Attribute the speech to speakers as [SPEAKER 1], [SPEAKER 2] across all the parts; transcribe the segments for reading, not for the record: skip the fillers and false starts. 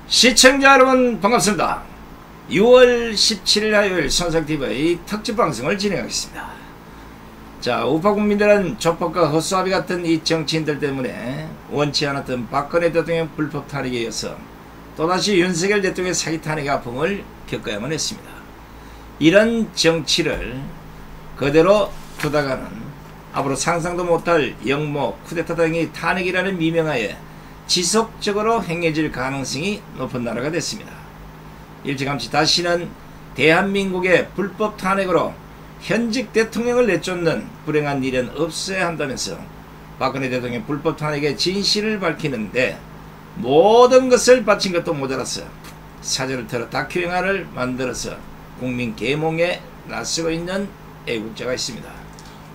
[SPEAKER 1] 시청자 여러분 반갑습니다. 6월 17일 화요일 손상TV의 특집방송을 진행하겠습니다. 자, 우파 국민들은 조폭과 허수아비 같은 이 정치인들 때문에 원치 않았던 박근혜 대통령 불법 탄핵에 이어서 또다시 윤석열 대통령의 사기 탄핵의 아픔을 겪어야만 했습니다. 이런 정치를 그대로 두다가는 앞으로 상상도 못할 영모 쿠데타 등의 탄핵이라는 미명하에 지속적으로 행해질 가능성이 높은 나라가 됐습니다. 일찌감치 다시는 대한민국의 불법 탄핵으로 현직 대통령을 내쫓는 불행한 일은 없어야 한다면서 박근혜 대통령 불법 탄핵의 진실을 밝히는데 모든 것을 바친 것도 모자라서 사전을 틀어 다큐 영화를 만들어서 국민 계몽에 나서고 있는 애국자가 있습니다.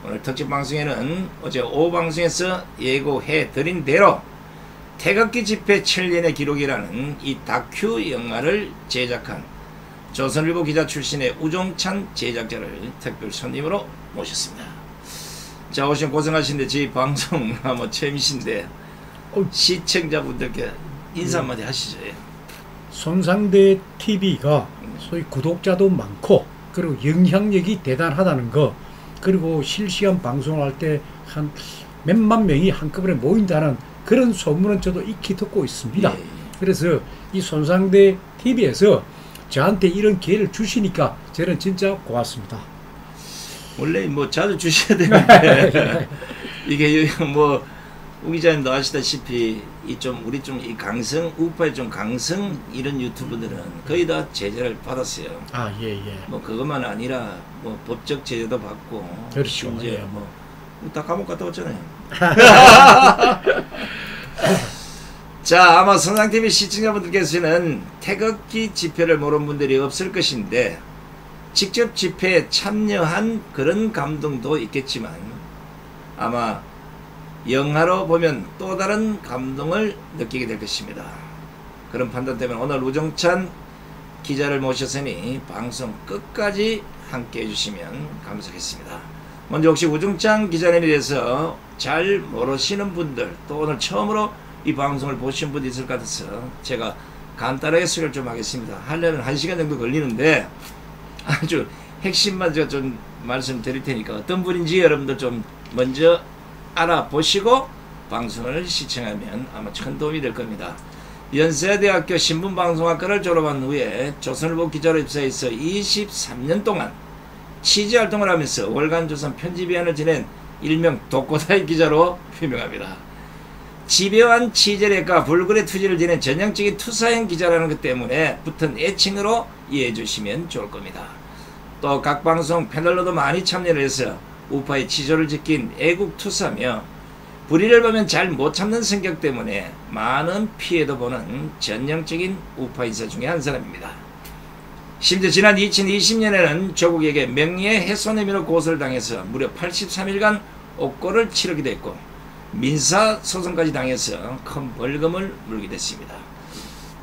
[SPEAKER 1] 오늘 특집 방송에는 어제 오후 방송에서 예고해 드린 대로 태극기 집회 7년의 기록이라는 이 다큐 영화를 제작한 조선일보 기자 출신의 우종찬 제작자를 특별 손님으로 모셨습니다. 자, 오신 고생하신데 저희 방송 아마 처음이신데 시청자분들께 인사 한마디 하시죠.
[SPEAKER 2] 손상대 TV가 소위 구독자도 많고 그리고 영향력이 대단하다는 거, 그리고 실시간 방송을 할 때 한 몇만 명이 한꺼번에 모인다는 그런 소문은 저도 익히 듣고 있습니다. 예. 그래서 이 손상대 TV에서 저한테 이런 기회를 주시니까 저는 진짜 고맙습니다.
[SPEAKER 1] 원래 뭐 자주 주셔야 되는데 이게 뭐 우 기자님도 아시다시피 우리 이 강성 우파의 좀 강성 이런 유튜브들은 거의 다 제재를 받았어요.
[SPEAKER 2] 아, 예.
[SPEAKER 1] 뭐 그것만 아니라 뭐 법적 제재도 받고,
[SPEAKER 2] 그렇죠.
[SPEAKER 1] 이제
[SPEAKER 2] 예.
[SPEAKER 1] 뭐 다 감옥 갔다 왔잖아요. 자, 아마 손상TV 시청자분들께서는 태극기 집회를 모르는 분들이 없을 것인데 직접 집회에 참여한 그런 감동도 있겠지만 아마 영화로 보면 또 다른 감동을 느끼게 될 것입니다. 그런 판단 때문에 오늘 우종찬 기자를 모셨으니 방송 끝까지 함께 해주시면 감사하겠습니다. 먼저 혹시 우종찬 기자님에 대해서 잘 모르시는 분들, 또 오늘 처음으로 이 방송을 보신 분이 있을 것 같아서 제가 간단하게 소개를 좀 하겠습니다. 하려면 1시간 정도 걸리는데 아주 핵심만 제가 좀 말씀드릴 테니까 어떤 분인지 여러분들 좀 먼저 알아보시고 방송을 시청하면 아마 큰 도움이 될 겁니다. 연세대학교 신문방송학과를 졸업한 후에 조선일보 기자로 입사해서 23년 동안 취재활동을 하면서 월간조선 편집위원을 지낸 일명 독고다이 기자로 유명합니다. 집요한 취재력과 불굴의 투지를 지닌 전형적인 투사형 기자라는 것 때문에 붙은 애칭으로 이해해 주시면 좋을 겁니다. 또 각 방송 패널로도 많이 참여를 해서 우파의 지조를 지킨 애국투사며 불의를 보면 잘 못 참는 성격 때문에 많은 피해도 보는 전형적인 우파 인사 중에 한 사람입니다. 심지어 지난 2020년에는 조국에게 명예훼손 혐의로 고소를 당해서 무려 83일간 옥고를 치르기도 했고 민사소송까지 당해서 큰 벌금을 물게 됐습니다.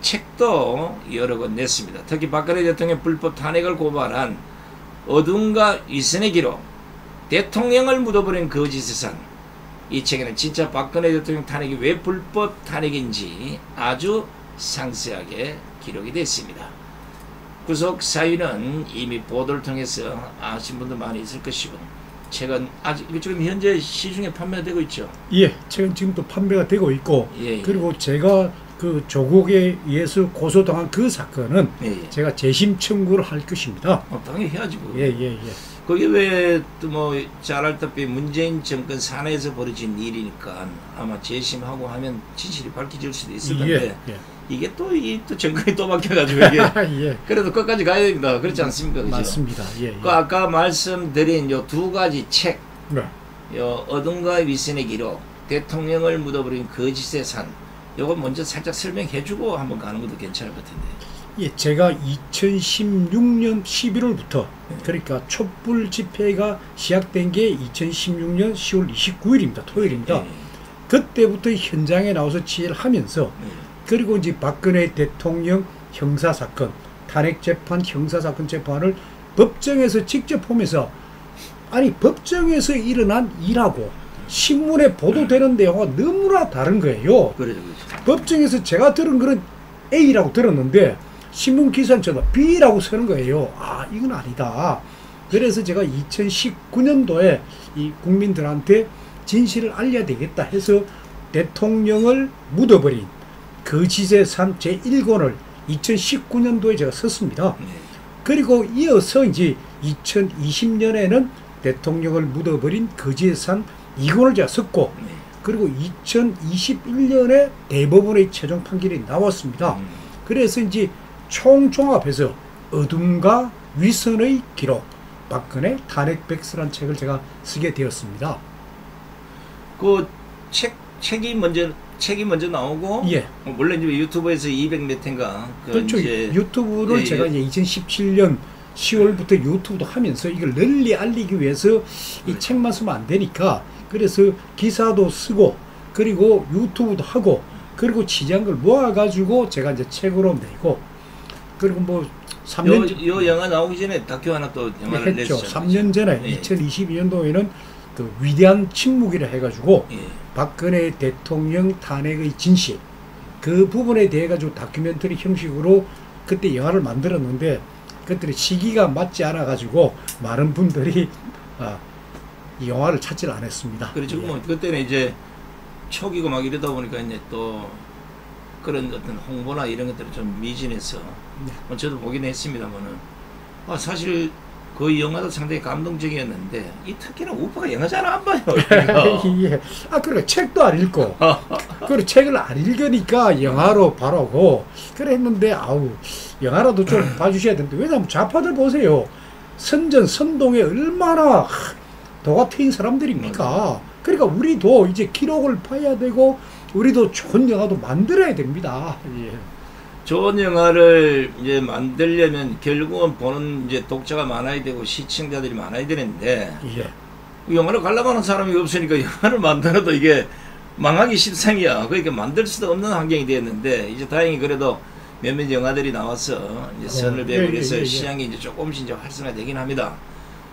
[SPEAKER 1] 책도 여러 권 냈습니다. 특히 박근혜 대통령 불법 탄핵을 고발한 어둠과 위선의 기록, 대통령을 묻어버린 거짓의 산, 이 책에는 진짜 박근혜 대통령 탄핵이 왜 불법 탄핵인지 아주 상세하게 기록이 되어 있습니다. 구속 사유는 이미 보도를 통해서 아신 분도 많이 있을 것이고 책은 아직 지금 현재 시중에 판매되고 있죠.
[SPEAKER 2] 예, 책은 지금도 판매가 되고 있고,
[SPEAKER 1] 예.
[SPEAKER 2] 그리고 제가 그 조국에 의해서 고소당한 그 사건은
[SPEAKER 1] 예.
[SPEAKER 2] 제가 재심 청구를 할 것입니다.
[SPEAKER 1] 당연히 해야지.
[SPEAKER 2] 예.
[SPEAKER 1] 그게 왜 또 뭐 잘 알다시피 문재인 정권 산하에서 벌어진 일이니까 아마 재심하고 하면 진실이 밝혀질 수도 있을 텐데 이게 또 정권이 또 바뀌어가지고 이게
[SPEAKER 2] 예.
[SPEAKER 1] 그래도 끝까지 가야 됩니다. 그렇지 않습니까? 그죠?
[SPEAKER 2] 맞습니다. 예.
[SPEAKER 1] 그 아까 말씀드린 요 두 가지 책,
[SPEAKER 2] 네.
[SPEAKER 1] 요 어둠과 위선의 기록, 대통령을 묻어버린 거짓의 산, 요거 먼저 살짝 설명해주고 한번 가는 것도 괜찮을 것 같은데.
[SPEAKER 2] 예, 제가 2016년 11월부터 그러니까 촛불 집회가 시작된 게 2016년 10월 29일입니다. 토요일입니다. 그때부터 현장에 나와서 취재를 하면서 그리고 이제 박근혜 대통령 형사사건, 탄핵재판, 형사사건 재판을 법정에서 직접 보면서 아니 법정에서 일어난 일하고 신문에 보도되는 내용과 너무나 다른 거예요.
[SPEAKER 1] 그렇죠.
[SPEAKER 2] 법정에서 제가 들은 그런 A라고 들었는데 신문 기사는 저도 B라고 쓰는 거예요. 아, 이건 아니다. 그래서 제가 2019년도에 이 국민들한테 진실을 알려야 되겠다 해서 대통령을 묻어버린 거짓의 삶 제1권을 2019년도에 제가 썼습니다. 그리고 이어서 이제 2020년에는 대통령을 묻어버린 거짓의 삶 2권을 제가 썼고, 그리고 2021년에 대법원의 최종 판결이 나왔습니다. 그래서 이제 총종합해서 어둠과 위선의 기록, 박근혜 탄핵 백서란 책을 제가 쓰게 되었습니다.
[SPEAKER 1] 그 책이 먼저 나오고,
[SPEAKER 2] 예.
[SPEAKER 1] 물론 이제 유튜브에서 200 몇 회인가.
[SPEAKER 2] 그렇죠. 유튜브를
[SPEAKER 1] 예,
[SPEAKER 2] 제가 이제 2017년 10월부터 유튜브도 하면서 이걸 널리 알리기 위해서 이 책만 쓰면 안 되니까, 그래서 기사도 쓰고, 그리고 유튜브도 하고, 그리고 취재한 걸 모아가지고 제가 이제 책으로 내고, 그리고 뭐 3년
[SPEAKER 1] 요 영화 나오기 전에 다큐 하나 또 영화를
[SPEAKER 2] 했죠.
[SPEAKER 1] 냈죠.
[SPEAKER 2] 3년 전에
[SPEAKER 1] 예.
[SPEAKER 2] 2022년도에는 그 위대한 침묵이라 해가지고
[SPEAKER 1] 예.
[SPEAKER 2] 박근혜 대통령 탄핵의 진실, 그 부분에 대해 가지고 다큐멘터리 형식으로 그때 영화를 만들었는데, 그때 시기가 맞지 않아 가지고 많은 분들이 이 영화를 찾지를 않았습니다.
[SPEAKER 1] 그렇죠.
[SPEAKER 2] 예.
[SPEAKER 1] 뭐 그때는 이제 초기고 막 이러다 보니까 이제 또 그런 어떤 홍보나 이런 것들을 좀 미진해서 뭐 저도 보긴 했습니다만은, 사실 그 영화도 상당히 감동적이었는데, 이 특히나 우파가 영화 잘 안 봐요.
[SPEAKER 2] 예. 그래 책도 안 읽고, 그리고 책을 안 읽으니까 영화로 바라고 그래 했는데, 아우, 영화라도 좀 봐주셔야 되는데, 왜냐면 좌파들 보세요. 선동에 얼마나 도가 트인 사람들입니까? 그러니까 우리도 이제 기록을 봐야 되고, 우리도 좋은 영화도 만들어야 됩니다. 예.
[SPEAKER 1] 좋은 영화를 이제 만들려면 결국은 보는 이제 독자가 많아야 되고 시청자들이 많아야 되는데,
[SPEAKER 2] 예.
[SPEAKER 1] 영화를 관람하는 사람이 없으니까 영화를 만들어도 이게 망하기 십상이야. 그러니까 만들 수도 없는 환경이 되었는데, 이제 다행히 그래도 몇몇 영화들이 나와서 이제 선을 배우고 그래서 시장이 이제 조금씩 이제 활성화되긴 합니다.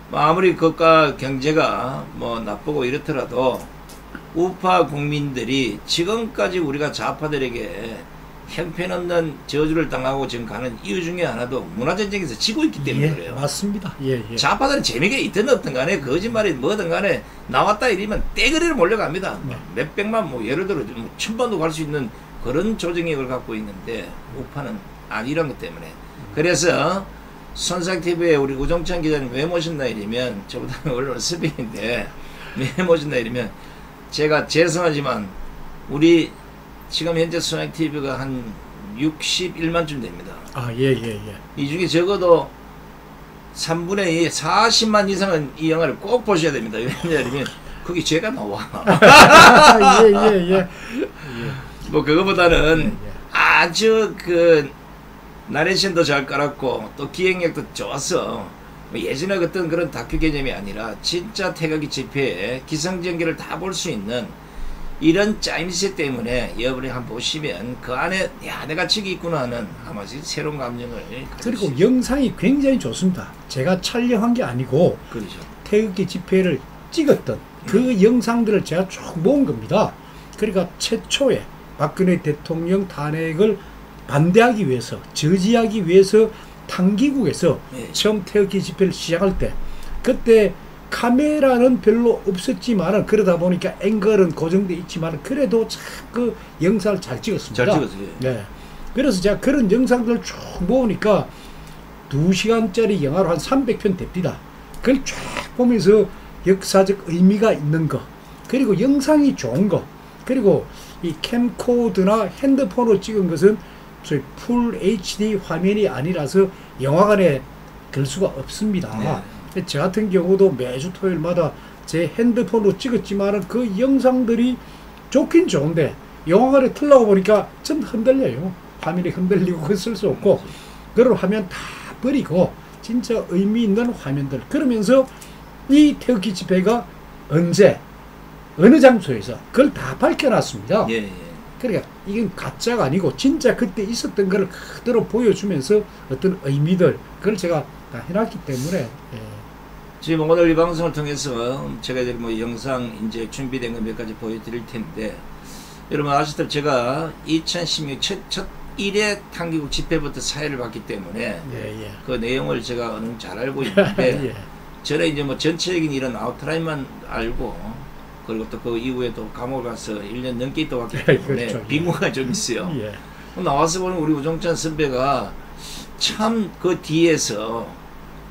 [SPEAKER 1] 뭐 아무리 국가 경제가 뭐 나쁘고 이렇더라도 우파 국민들이 지금까지 우리가 좌파들에게 형편없는 저주를 당하고 지금 가는 이유 중에 하나도 문화전쟁에서 지고 있기 때문에 그래요.
[SPEAKER 2] 맞습니다. 예.
[SPEAKER 1] 좌파들은 재미가 있든 없든 간에 거짓말이 뭐든 간에 나왔다 이러면 떼거리를 몰려갑니다. 몇백만, 뭐 예를 들어 뭐 천만도 갈 수 있는 그런 조직력을 갖고 있는데, 우파는 아니란 것 때문에. 그래서 손상TV에 우리 우종찬 기자님 왜 모셨나 이러면, 저보다 원래는 스백인데 왜 모셨나 이러면, 제가 죄송하지만 우리 지금 현재 손상TV가 한 61만쯤 됩니다.
[SPEAKER 2] 예.
[SPEAKER 1] 이 중에 적어도 3분의 2, 40만 이상은 이 영화를 꼭 보셔야 됩니다. 왜냐하면 거기 죄가 나와.
[SPEAKER 2] 예.
[SPEAKER 1] 뭐 그거보다는 아주 그 나레이션도 잘 깔았고 또 기획력도 좋았어. 뭐 예전에 어떤 그런 다큐 개념이 아니라 진짜 태극기 집회에 기성전결을 다 볼 수 있는 이런 짜임새 때문에 여러분이 한번 보시면 그 안에 야 내가 저기 있구나 하는 아마 새로운 감정을.
[SPEAKER 2] 그리고 영상이 굉장히 좋습니다. 제가 촬영한 게 아니고
[SPEAKER 1] 그렇죠.
[SPEAKER 2] 태극기 집회를 찍었던 그 영상들을 제가 쭉 모은 겁니다. 그러니까 최초에 박근혜 대통령 탄핵을 반대하기 위해서, 저지하기 위해서 당기국에서 처음 태극기 집회를 시작할 때, 그때 카메라는 별로 없었지만은, 그러다 보니까 앵글은 고정돼 있지만 그래도 참 그 영상을 잘 찍었습니다.
[SPEAKER 1] 잘 찍었어요.
[SPEAKER 2] 네. 그래서 제가 그런 영상들을 쭉 모으니까 2시간짜리 영화로 한 300편 됩니다. 그걸 쫙 보면서 역사적 의미가 있는 거, 그리고 영상이 좋은 거, 그리고 이 캠코더나 핸드폰으로 찍은 것은 소위 풀 HD 화면이 아니라서 영화관에 들 수가 없습니다. 네. 저 같은 경우도 매주 토요일마다 제 핸드폰으로 찍었지만 그 영상들이 좋긴 좋은데 영화관에 틀라고 보니까 좀 흔들려요. 화면이 흔들리고 쓸 수 없고, 그런 화면 다 버리고 진짜 의미 있는 화면들, 그러면서 이 태극기 집회가 언제 어느 장소에서 그걸 다 밝혀놨습니다. 그러니까 이건 가짜가 아니고 진짜 그때 있었던 걸 그대로 보여주면서 어떤 의미들, 그걸 제가 다 해놨기 때문에.
[SPEAKER 1] 지금 오늘 이 방송을 통해서 제가 이제 뭐 영상 이제 준비된 거 몇 가지 보여드릴 텐데, 여러분 아시다시피 제가 2016 첫 1회 탄기국 집회부터 사회를 봤기 때문에
[SPEAKER 2] 예.
[SPEAKER 1] 그 내용을 제가 어느 정도 잘 알고 있는데
[SPEAKER 2] 예.
[SPEAKER 1] 저는 이제 뭐 전체적인 이런 아웃라인만 알고 그리고 또 그 이후에 또 감옥을 가서 1년 넘게 있다 왔기 때문에
[SPEAKER 2] 그렇죠.
[SPEAKER 1] 빈고가 좀 있어요.
[SPEAKER 2] 예.
[SPEAKER 1] 나와서 보는 우리 우종찬 선배가 참 그 뒤에서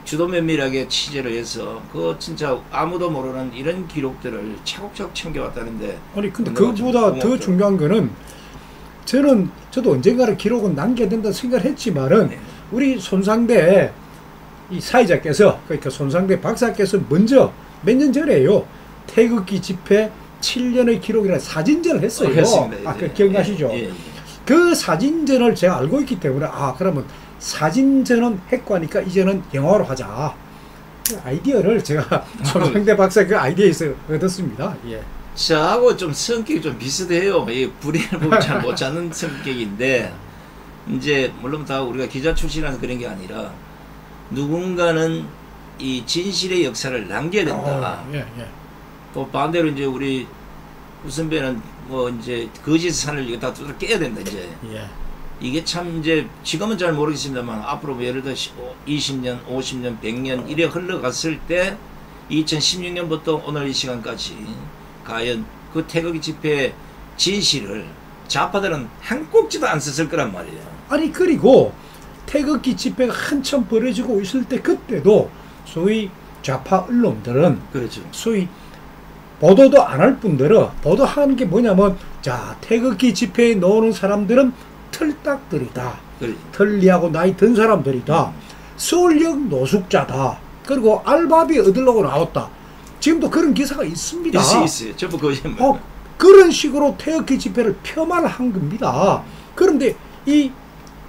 [SPEAKER 1] 주도 면밀하게 취재를 해서 그 진짜 아무도 모르는 이런 기록들을 차곡차곡 챙겨왔다는데
[SPEAKER 2] 아니 근데 그것보다 더 중요한 거는 저도 언젠가는 기록은 남겨야 된다 생각을 했지만은
[SPEAKER 1] 네.
[SPEAKER 2] 우리 손상대 이 사회자께서 그러니까 손상대 박사께서 먼저 몇 년 전에요 태극기 집회 7년의 기록이라는 사진전을 했어요.
[SPEAKER 1] 그렇습니다.
[SPEAKER 2] 그 기억나시죠?
[SPEAKER 1] 예.
[SPEAKER 2] 그 사진전을 제가 알고 있기 때문에 그러면 사진전은 했고 하니까 이제는 영화로 하자. 그 아이디어를 제가 손상대 박사 그 아이디어에서 얻었습니다. 예.
[SPEAKER 1] 저하고 좀 성격이 좀 비슷해요. 이 불의를 보면 잘 못 찾는 성격인데 이제 물론 다 우리가 기자 출신이라서 그런 게 아니라 누군가는 이 진실의 역사를 남겨야 된다.
[SPEAKER 2] 예.
[SPEAKER 1] 또 반대로 이제 우리 우선배는 뭐 이제 거짓 산을 이거 다 두드러 깨야 된다 이제.
[SPEAKER 2] 예.
[SPEAKER 1] 이게 참 이제 지금은 잘 모르겠습니다만 앞으로 뭐 예를 들어 20년, 50년, 100년 이래 흘러갔을 때 2016년부터 오늘 이 시간까지 과연 그 태극기 집회 진실을 좌파들은 한 꼭지도 안 썼을 거란 말이에요.
[SPEAKER 2] 아니 그리고 태극기 집회가 한참 벌어지고 있을 때 그때도 소위 좌파 언론들은
[SPEAKER 1] 그렇죠.
[SPEAKER 2] 소위 보도도 안 할 뿐더러 보도하는 게 뭐냐면 자 태극기 집회에 나오는 사람들은 털딱들이다.
[SPEAKER 1] 그렇죠.
[SPEAKER 2] 털리하고 나이 든 사람들이다. 서울역 노숙자다. 그리고 알바비 얻으려고 나왔다. 지금도 그런 기사가 있습니다.
[SPEAKER 1] 있어요. 전부 거짓말.
[SPEAKER 2] 그런 식으로 태극기 집회를 폄하한 겁니다. 그런데 이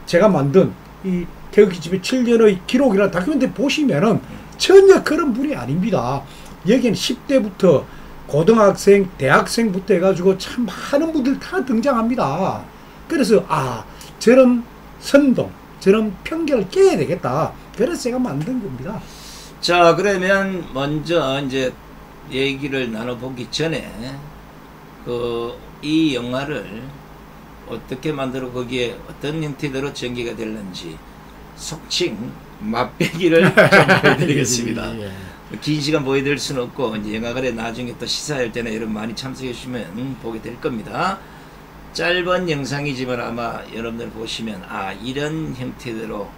[SPEAKER 2] 제가 만든 이 태극기 집회 7년의 기록이라는 다큐멘터리 보시면은 전혀 그런 분이 아닙니다. 여기는 10대부터 고등학생, 대학생부터 해가지고 참 많은 분들 다 등장합니다. 그래서 저런 선동, 저런 편견을 깨야 되겠다. 그래서 제가 만든 겁니다.
[SPEAKER 1] 자, 그러면 먼저 이제 얘기를 나눠보기 전에 이 영화를 어떻게 만들어 거기에 어떤 형태대로 전개가 될는지 속칭 맛배기를 좀 보여드리겠습니다.
[SPEAKER 2] 예.
[SPEAKER 1] 긴 시간 보여드릴 수는 없고 이제 영화관에 나중에 또 시사할 때나 여러분 많이 참석해 주시면 보게 될 겁니다. 짧은 영상이지만 아마 여러분들 보시면 이런 형태대로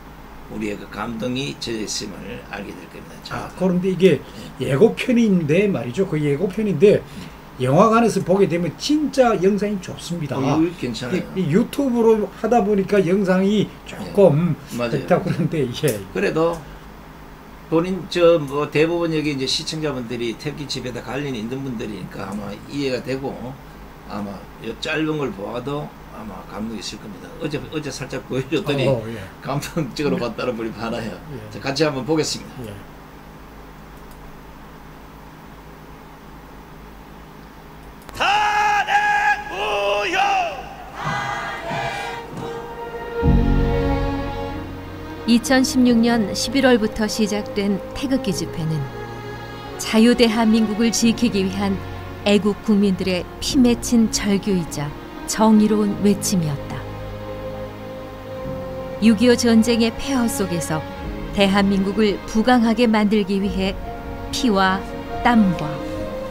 [SPEAKER 1] 우리의 그 감동이 젖어 있음을 알게 될 겁니다. 자,
[SPEAKER 2] 그런데 이게 예고편인데 말이죠. 그 예고편인데 영화관에서 보게 되면 진짜 영상이 좋습니다.
[SPEAKER 1] 괜찮아요.
[SPEAKER 2] 이 유튜브로 하다 보니까 영상이 조금 그렇다 그런데
[SPEAKER 1] 그래도 본인 뭐 대부분 여기 이제 시청자분들이 태극기 집에다 관련이 있는 분들이니까 아마 이해가 되고 아마 이 짧은 걸 보아도 아마 감동이 있을 겁니다. 어제 살짝 보여줬더니 감동적으로 봤다는 분이 많아요. 자, 같이 한번 보겠습니다. 탄핵무효!
[SPEAKER 3] 2016년 11월부터 시작된 태극기 집회는 자유대한민국을 지키기 위한 애국 국민들의 피 맺힌 절규이자 정의로운 외침이었다. 6.25 전쟁의 폐허 속에서 대한민국을 부강하게 만들기 위해 피와 땀과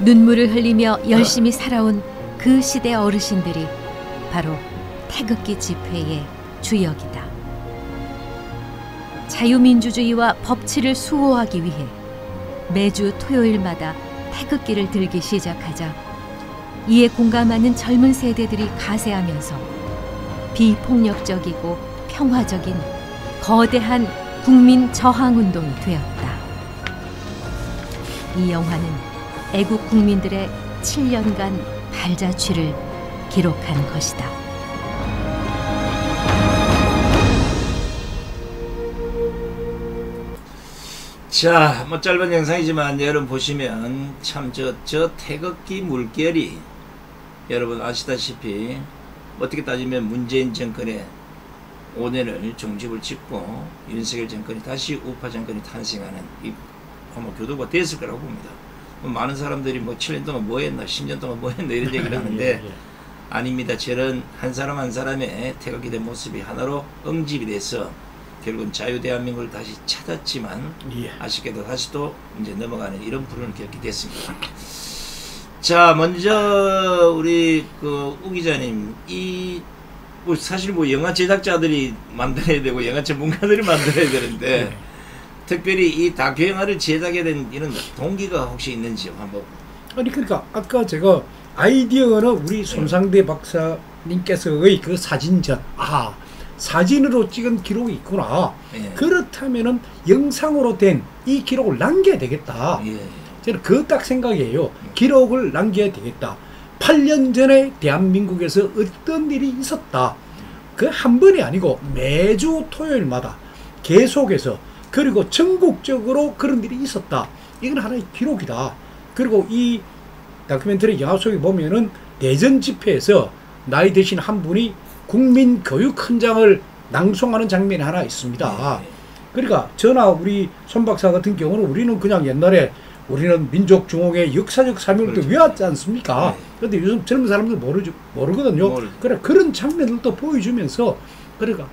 [SPEAKER 3] 눈물을 흘리며 열심히 살아온 그 시대 어르신들이 바로 태극기 집회의 주역이다. 자유민주주의와 법치를 수호하기 위해 매주 토요일마다 태극기를 들기 시작하자 이에 공감하는 젊은 세대들이 가세하면서 비폭력적이고 평화적인 거대한 국민 저항운동이 되었다. 이 영화는 애국 국민들의 7년간 발자취를 기록한 것이다.
[SPEAKER 1] 자, 뭐 짧은 영상이지만 여러분 보시면 참 저 태극기 물결이 여러분 아시다시피 어떻게 따지면 문재인 정권의 5년을 종집을 짓고 윤석열 정권이 다시 우파 정권이 탄생하는 이 아마 교도가 됐을 거라고 봅니다. 뭐 많은 사람들이 뭐 7년 동안 뭐 했나 10년 동안 뭐 했나 이런 얘기를 하는데 아닙니다. 저런 한 사람 한 사람의 태극기 된 모습이 하나로 응집이 돼서 결국은 자유대한민국을 다시 찾았지만
[SPEAKER 2] 예.
[SPEAKER 1] 아쉽게도 다시 또 이제 넘어가는 이런 불운을 겪게 됐습니다. 자, 먼저 우리 그 우 기자님, 뭐 사실 뭐 영화 제작자들이 만들어야 되고 영화 전문가들이 만들어야 되는데
[SPEAKER 2] 네.
[SPEAKER 1] 특별히 이 다큐 영화를 제작하게 된 이런 동기가 혹시 있는지요? 한번.
[SPEAKER 2] 아니 그러니까 아까 제가 아이디어는 우리 손상대 박사님께서의 그 사진전, 사진으로 찍은 기록이 있구나.
[SPEAKER 1] 예.
[SPEAKER 2] 그렇다면은 영상으로 된 이 기록을 남겨야 되겠다.
[SPEAKER 1] 예.
[SPEAKER 2] 저는 그 딱 생각이에요. 기록을 남겨야 되겠다. 8년 전에 대한민국에서 어떤 일이 있었다. 그 한 번이 아니고 매주 토요일마다 계속해서, 그리고 전국적으로 그런 일이 있었다. 이건 하나의 기록이다. 그리고 이 다큐멘터리 영화 속에 보면은 대전 집회에서 나이 드신 한 분이 국민 교육 헌장을 낭송하는 장면이 하나 있습니다. 그러니까 저나 우리 손 박사 같은 경우는 우리는 그냥 옛날에 우리는 민족중흥의 역사적 사명을
[SPEAKER 1] 그렇죠.
[SPEAKER 2] 외웠지 않습니까?
[SPEAKER 1] 네.
[SPEAKER 2] 그런데 요즘 젊은 사람들 모르거든요. 그래, 그런 장면들도 보여주면서, 그러니까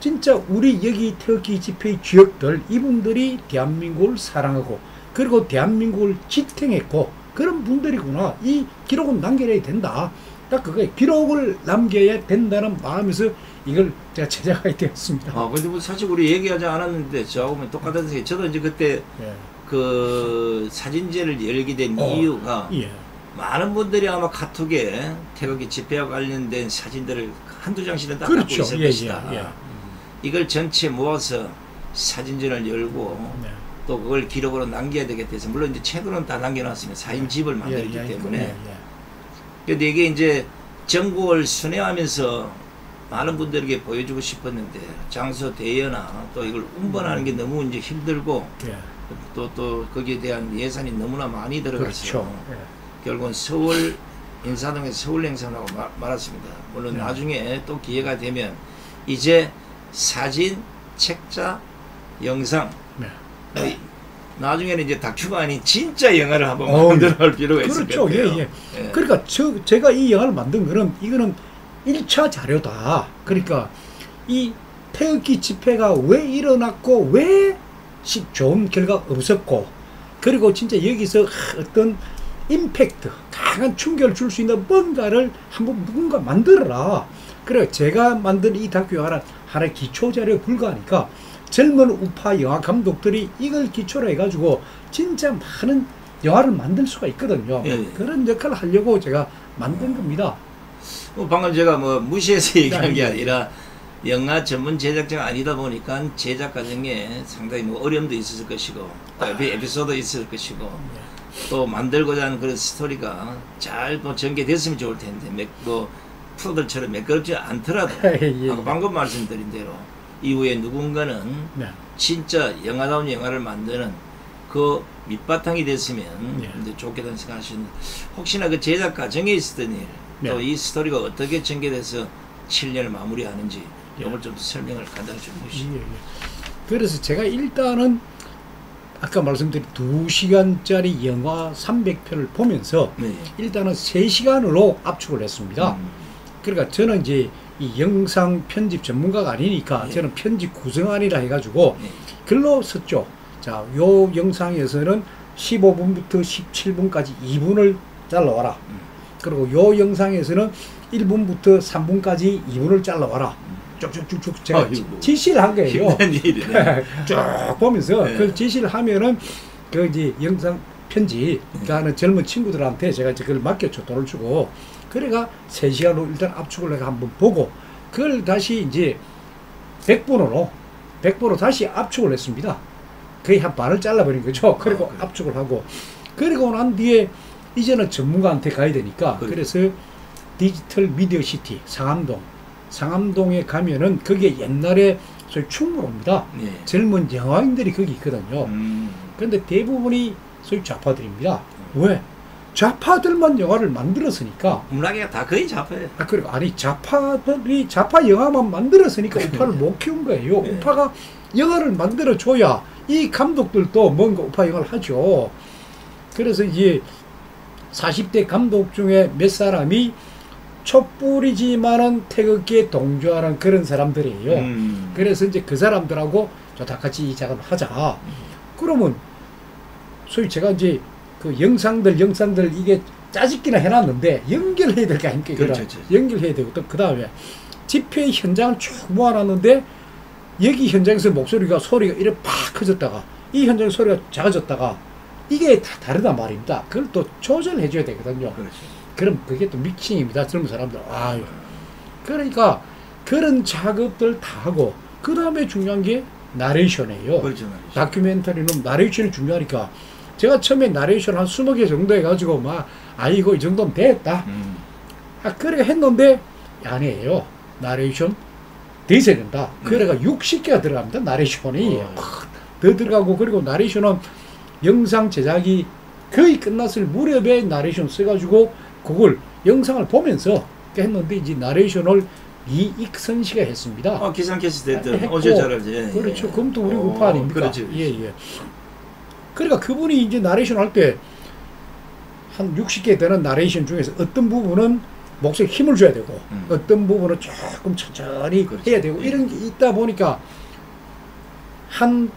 [SPEAKER 2] 진짜 우리 여기 태극기 집회의 주역들, 이분들이 대한민국을 사랑하고 그리고 대한민국을 지탱했고 그런 분들이구나. 이 기록은 남겨야 된다. 딱 그거예요. 기록을 남겨야 된다는 마음에서 이걸 제가 제작하게 되었습니다.
[SPEAKER 1] 근데 뭐 사실 우리 얘기하지 않았는데 저하고는 똑같은 생각. 저도 이제 그때
[SPEAKER 2] 예.
[SPEAKER 1] 그 사진제를 열게 된 이유가
[SPEAKER 2] 예.
[SPEAKER 1] 많은 분들이 아마 카톡에 태극기 집회와 관련된 사진들을 한두 장씩은 다 갖고
[SPEAKER 2] 그렇죠.
[SPEAKER 1] 있을
[SPEAKER 2] 예,
[SPEAKER 1] 것이다.
[SPEAKER 2] 예, 예.
[SPEAKER 1] 이걸 전체 모아서 사진전을 열고
[SPEAKER 2] 네.
[SPEAKER 1] 또 그걸 기록으로 남겨야 되겠다 해서, 물론 이제 책으로는 다 남겨놨습니다. 사인집을 만들었기 때문에. 근데 이게 이제 전국을 순회하면서 많은 분들에게 보여주고 싶었는데 장소 대여나 또 이걸 운반하는 게 너무 이제 힘들고
[SPEAKER 2] 예.
[SPEAKER 1] 또 거기에 대한 예산이 너무나 많이 들어가서
[SPEAKER 2] 그렇죠. 예.
[SPEAKER 1] 결국은 서울 인사동에서 서울 행사하고 말았습니다. 물론
[SPEAKER 2] 네.
[SPEAKER 1] 나중에 또 기회가 되면 이제 사진, 책자, 영상,
[SPEAKER 2] 네.
[SPEAKER 1] 나중에는 이제 다큐가 아닌 진짜 영화를 한번 만들어 볼 필요가 있을 것
[SPEAKER 2] 그렇죠.
[SPEAKER 1] 같아요.
[SPEAKER 2] 예, 예. 그러니까 제가 이 영화를 만든 거는 이거는 1차 자료다. 그러니까 이 태극기 집회가 왜 일어났고 왜 좋은 결과가 없었고, 그리고 진짜 여기서 어떤 임팩트, 강한 충격을 줄 수 있는 뭔가를 한번 누군가 만들어라. 그래, 제가 만든 이 다큐 영화는 하나의 기초 자료에 불과하니까 젊은 우파 영화 감독들이 이걸 기초로 해가지고 진짜 많은 영화를 만들 수가 있거든요.
[SPEAKER 1] 예.
[SPEAKER 2] 그런 역할을 하려고 제가 만든 겁니다.
[SPEAKER 1] 방금 제가 뭐 무시해서 얘기한 게
[SPEAKER 2] 예.
[SPEAKER 1] 아니라 영화 전문 제작자가 아니다 보니까 제작 과정에 상당히 뭐 어려움도 있었을 것이고 또 에피소드 있을 것이고 또 만들고자 하는 그런 스토리가 잘 뭐 전개됐으면 좋을 텐데 뭐 프로들처럼 매끄럽지 않더라도
[SPEAKER 2] 예.
[SPEAKER 1] 방금 말씀드린 대로 이후에 누군가는
[SPEAKER 2] 네.
[SPEAKER 1] 진짜 영화다운 영화를 만드는 그 밑바탕이 됐으면
[SPEAKER 2] 예.
[SPEAKER 1] 이제 좋겠다는 생각하시는데, 혹시나 그 제작 과정에 있었던 일, 또 이 스토리가 어떻게 전개돼서 7년을 마무리하는지 이걸 좀 설명을 간단히 좀 해주시죠.
[SPEAKER 2] 예. 그래서 제가 일단은 아까 말씀드린 2시간짜리 영화 300편을 보면서
[SPEAKER 1] 네.
[SPEAKER 2] 일단은 3시간으로 압축을 했습니다. 그러니까 저는 이제 이 영상 편집 전문가가 아니니까
[SPEAKER 1] 예.
[SPEAKER 2] 저는 편집 구성안이라 해가지고
[SPEAKER 1] 네.
[SPEAKER 2] 글로 썼죠. 자, 요 영상에서는 15분부터 17분까지 2분을 잘라와라. 그리고 요 영상에서는 1분부터 3분까지 2분을 잘라와라. 쭉쭉쭉쭉 제가 지시를 한 거예요.
[SPEAKER 1] 힘든 일이네.
[SPEAKER 2] 쭉 보면서
[SPEAKER 1] 네.
[SPEAKER 2] 그 지시를 하면은 그 이제 영상 편집 하는 젊은 친구들한테 제가 이제 그걸 맡겼죠. 돈을 주고. 그래가 3시간으로 일단 압축을 내가 한번 보고 그걸 다시 이제 100분으로 다시 압축을 했습니다. 거의 한 반을 잘라버린 거죠. 그리고
[SPEAKER 1] 그래.
[SPEAKER 2] 압축을 하고 그리고 난 뒤에 이제는 전문가한테 가야 되니까
[SPEAKER 1] 그래.
[SPEAKER 2] 그래서 디지털 미디어 시티 상암동에 가면은 그게 옛날에 소위 충무로입니다.
[SPEAKER 1] 네.
[SPEAKER 2] 젊은 영화인들이 거기 있거든요. 그런데 대부분이 소위 좌파들입니다. 왜? 좌파들만 영화를 만들었으니까.
[SPEAKER 1] 문학계가 다 거의 잡혀요.
[SPEAKER 2] 그리고 아니 좌파들이 좌파 영화만 만들었으니까 우파를 못 키운 거예요.
[SPEAKER 1] 네.
[SPEAKER 2] 우파가 영화를 만들어줘야 이 감독들도 뭔가 우파 영화를 하죠. 그래서 이제 40대 감독 중에 몇 사람이 촛불이지만은 태극기에 동조하는 그런 사람들이에요. 그래서 이제 그 사람들하고 다 같이 이 작업을 하자. 그러면 소위 제가 이제 그 영상들 이게 짜집기나 해놨는데 연결해야 될 거 아닙니까?
[SPEAKER 1] 그렇죠.
[SPEAKER 2] 연결해야 되고 또 그 다음에 집회 현장을 쭉 모아놨는데 여기 현장에서 소리가 이렇게 팍 커졌다가 이 현장 소리가 작아졌다가 이게 다 다르단 말입니다. 그걸 또 조절해 줘야 되거든요.
[SPEAKER 1] 그렇죠.
[SPEAKER 2] 그럼 그게 또 믹싱입니다. 젊은 사람들. 아유. 그러니까 그런 작업들 다 하고 그 다음에 중요한 게 나레이션이에요.
[SPEAKER 1] 그렇죠.
[SPEAKER 2] 다큐멘터리는 나레이션이 중요하니까 제가 처음에 나레이션 한 20개 정도 해가지고 막 아이고 이 정도면 됐다. 그래 했는데 아니에요. 나레이션 더 있어야 된다. 그래가 60개가 들어갑니다. 나레이션이 더 들어가고 그리고 나레이션은 영상 제작이 거의 끝났을 무렵에 나레이션 써가지고 그걸 영상을 보면서 했는데 이제 나레이션을 이익선 씨가 했습니다.
[SPEAKER 1] 기상캐스트 했던 어제 잘 알지.
[SPEAKER 2] 그렇죠. 그럼 또 우리 우파 아닙니까?
[SPEAKER 1] 그렇지.
[SPEAKER 2] 예. 그러니까 그분이 이제 나레이션 할 때 한 60개 되는 나레이션 중에서 어떤 부분은 목소리에 힘을 줘야 되고 어떤 부분은 조금 천천히
[SPEAKER 1] 그렇죠.
[SPEAKER 2] 해야 되고 이런 게 있다 보니까 한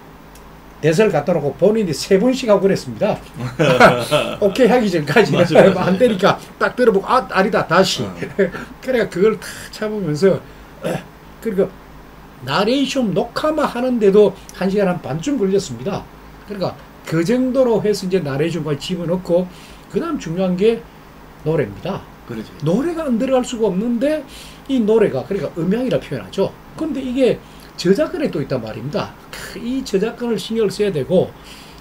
[SPEAKER 2] 대사를 갖다 놓고 본인이 3번씩 하고 그랬습니다. 오케이 하기 전까지는 안 되니까 딱 들어보고 아니다 다시. 그래가 그걸 다 잡으면서 그러니까 나레이션 녹화만 하는데도 1시간 한 반쯤 걸렸습니다. 그러니까 그 정도로 해서 이제 나레이션까지 집어넣고 그 다음 중요한 게 노래입니다.
[SPEAKER 1] 그렇죠.
[SPEAKER 2] 노래가 안 들어갈 수가 없는데 이 노래가 그러니까 음향이라 표현하죠. 근데 이게 저작권에 또 있단 말입니다. 이 저작권을 신경을 써야 되고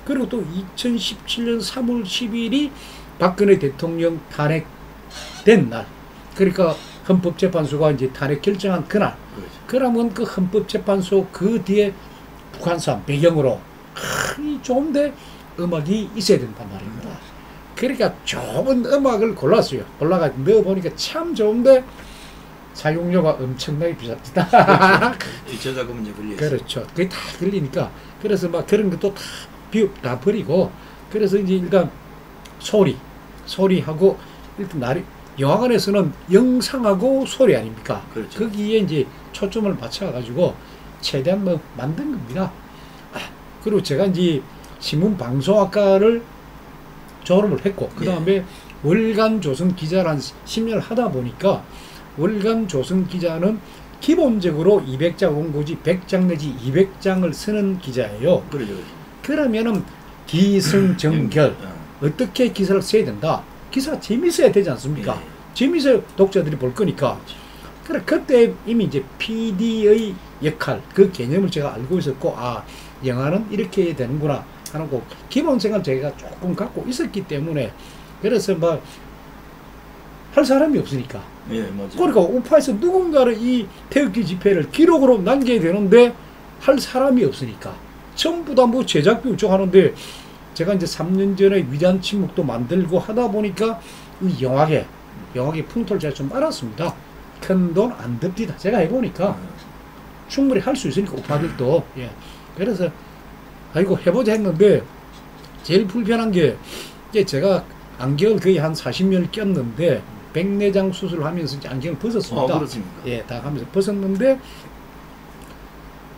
[SPEAKER 2] 그리고 또 2017년 3월 10일이 박근혜 대통령 탄핵된 날 그러니까 헌법재판소가 이제 탄핵 결정한 그날
[SPEAKER 1] 그렇죠.
[SPEAKER 2] 그러면 그 헌법재판소 그 뒤에 북한산 배경으로 좋은데 음악이 있어야 된단 말입니다. 그러니까 좋은 음악을 골랐어요. 골라가 넣어보니까 참 좋은데 사용료가 엄청나게 비쌉니다.
[SPEAKER 1] 이 저작권 문제 걸려.
[SPEAKER 2] 그렇죠. 그게 다 걸리니까 그래서 막 그런 것도 다 버리고 그래서 이제 일단 소리하고 일단 영화관에서는 영상하고 소리 아닙니까?
[SPEAKER 1] 그렇죠.
[SPEAKER 2] 거기에 이제 초점을 맞춰가지고 최대한 뭐 만든 겁니다. 그리고 제가 이제 신문방송학과를 졸업을 했고 그 다음에 월간 조선 기자를 한 10년을 하다 보니까 월간 조선 기자는 기본적으로 200자 원고지 100장 내지 200장을 쓰는 기자예요.
[SPEAKER 1] 그렇죠.
[SPEAKER 2] 그러면은 기승전결 어떻게 기사를 써야 된다. 기사가 재밌어야 되지 않습니까? 재밌어야 독자들이 볼 거니까. 그래 그때 이미 이제 PD의 역할 그 개념을 제가 알고 있었고 영화는 이렇게 해야 되는구나 하는 거 기본 생각을 제가 조금 갖고 있었기 때문에 그래서 막 할 사람이 없으니까.
[SPEAKER 1] 맞아요.
[SPEAKER 2] 그러니까 우파에서 누군가를 이 태극기 집회를 기록으로 남겨야 되는데 할 사람이 없으니까 전부 다 뭐 제작비 우쪽 하는데 제가 이제 3년 전에 위대한 침묵도 만들고 하다 보니까 이 영화계 풍토를 제가 좀 알았습니다. 큰 돈 안 듭니다. 제가 해보니까 충분히 할 수 있으니까 우파들도 그래서 아이고 해보자 했는데 제일 불편한 게 이제 제가 안경을 거의 한 40년을 꼈는데 백내장 수술을 하면서 이제 안경을 벗었습니다.
[SPEAKER 1] 그렇습니까?
[SPEAKER 2] 다 하면서 벗었는데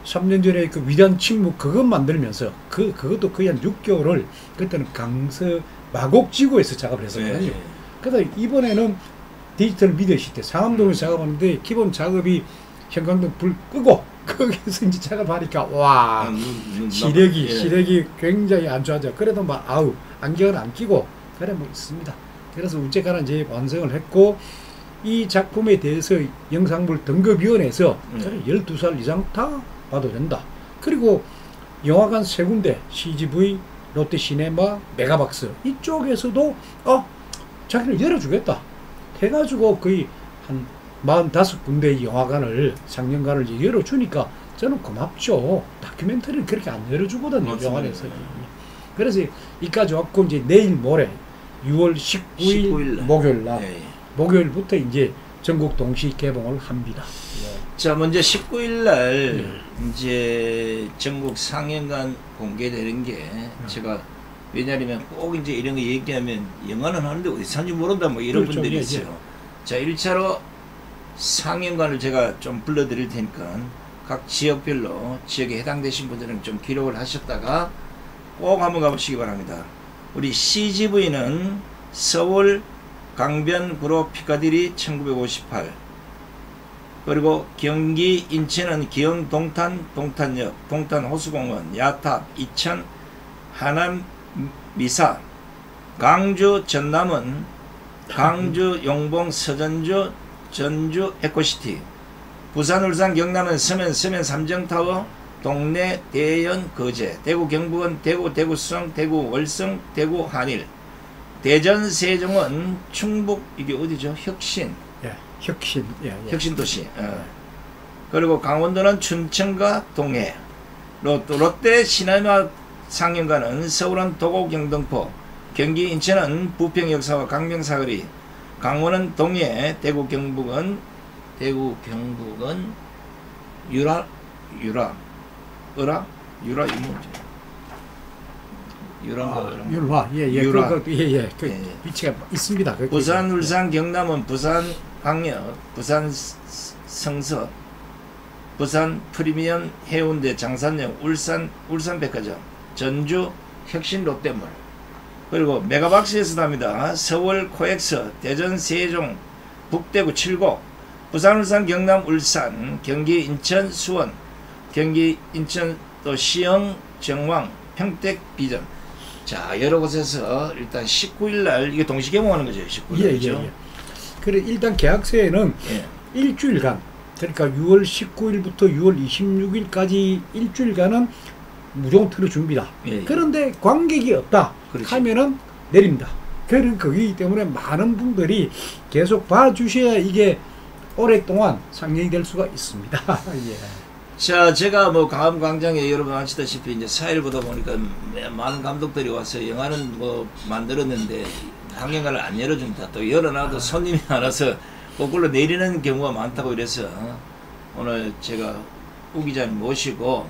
[SPEAKER 2] 3년 전에 그 위대한 침묵 그것 만들면서 그것도 거의 한 6개월을 그때는 강서 마곡지구에서 작업을 했었거든요. 그래서 이번에는 디지털 미디어 시대 상암동에서 작업하는데 기본 작업이 형광등 불 끄고 거기서 이제 작업하니까 와 시력이 굉장히 안 좋아져. 그래도 막 안경을 안 끼고 그래 뭐 있습니다. 그래서 어쨌거나 이제 완성을 했고 이 작품에 대해서 영상물 등급위원회에서 12살 이상 다 봐도 된다. 그리고 영화관 3군데 CGV, 롯데시네마, 메가박스 이쪽에서도 자기를 열어주겠다 해가지고 거의 한 45군데의 영화관을 상영관을 열어주니까 저는 고맙죠. 다큐멘터리는 그렇게 안 열어주거든요. 영화관에서. 그래서 이까지 왔고 이제 내일 모레 6월 19일 목요일 날 목요일부터 이제 전국 동시 개봉을 합니다.
[SPEAKER 1] 자, 먼저 19일 날 이제 전국 상영관 공개되는 게 제가 왜냐하면 꼭 이제 이런 거 얘기하면 영화는 하는데 어디 산지 모른다 뭐 이런
[SPEAKER 2] 그렇죠.
[SPEAKER 1] 분들이 있어요. 자, 1차로 상임관을 제가 좀 불러드릴 테니까 각 지역별로 지역에 해당되신 분들은 좀 기록을 하셨다가 꼭 한번 가보시기 바랍니다. 우리 CGV는 서울 강변구로 피카디리 1958, 그리고 경기 인천은 기흥 동탄 동탄역, 동탄 호수공원, 야탑, 이천 하남 미사, 강주 전남은 강주 용봉 서전주 전주 에코시티, 부산 울산 경남은 서면 삼정타워, 동래 대연 거제, 대구 경북은 대구 수성, 대구 월성, 대구 한일, 대전 세종은 충북, 이게 어디죠? 혁신.
[SPEAKER 2] 예, 혁신. 예, 예.
[SPEAKER 1] 혁신도시. 그리고 강원도는 춘천과 동해. 롯데 시네마 상영관은 서울은 도곡 경동포, 경기 인천은 부평 역사와 강명사거리, 강원은 동해, 대구 경북은 유라
[SPEAKER 2] 위치가 있습니다.
[SPEAKER 1] 부산 울산 경남은 부산 광역, 부산 성서, 부산 프리미엄 해운대 장산역, 울산 백화점, 전주 혁신 롯데몰, 그리고 메가박스에서도 합니다. 서울 코엑스, 대전 세종, 북대구 칠곡, 부산 울산 경남 울산, 경기 인천 수원, 경기 인천 또 시흥 정왕, 평택 비전. 자, 여러 곳에서 일단 19일 날 이게 동시 개봉하는 거죠. 19일 날이죠.
[SPEAKER 2] 그래 일단 계약서에는 일주일간, 그러니까 6월 19일부터 6월 26일까지 일주일간은 무조건 틀어줍니다. 그런데 관객이 없다 하면은 내립니다. 그런 거기 때문에 많은 분들이 계속 봐주셔야 이게 오랫동안 상영이 될 수가 있습니다. 예.
[SPEAKER 1] 자, 제가 뭐 강암광장에 여러분 아시다시피 이제 4일 보다 보니까 많은 감독들이 와서 영화는 뭐 만들었는데 상영관을 안 열어준다. 또 열어놔도 손님이 많아서 거꾸로 내리는 경우가 많다고 이래서 오늘 제가 우 기자님 모시고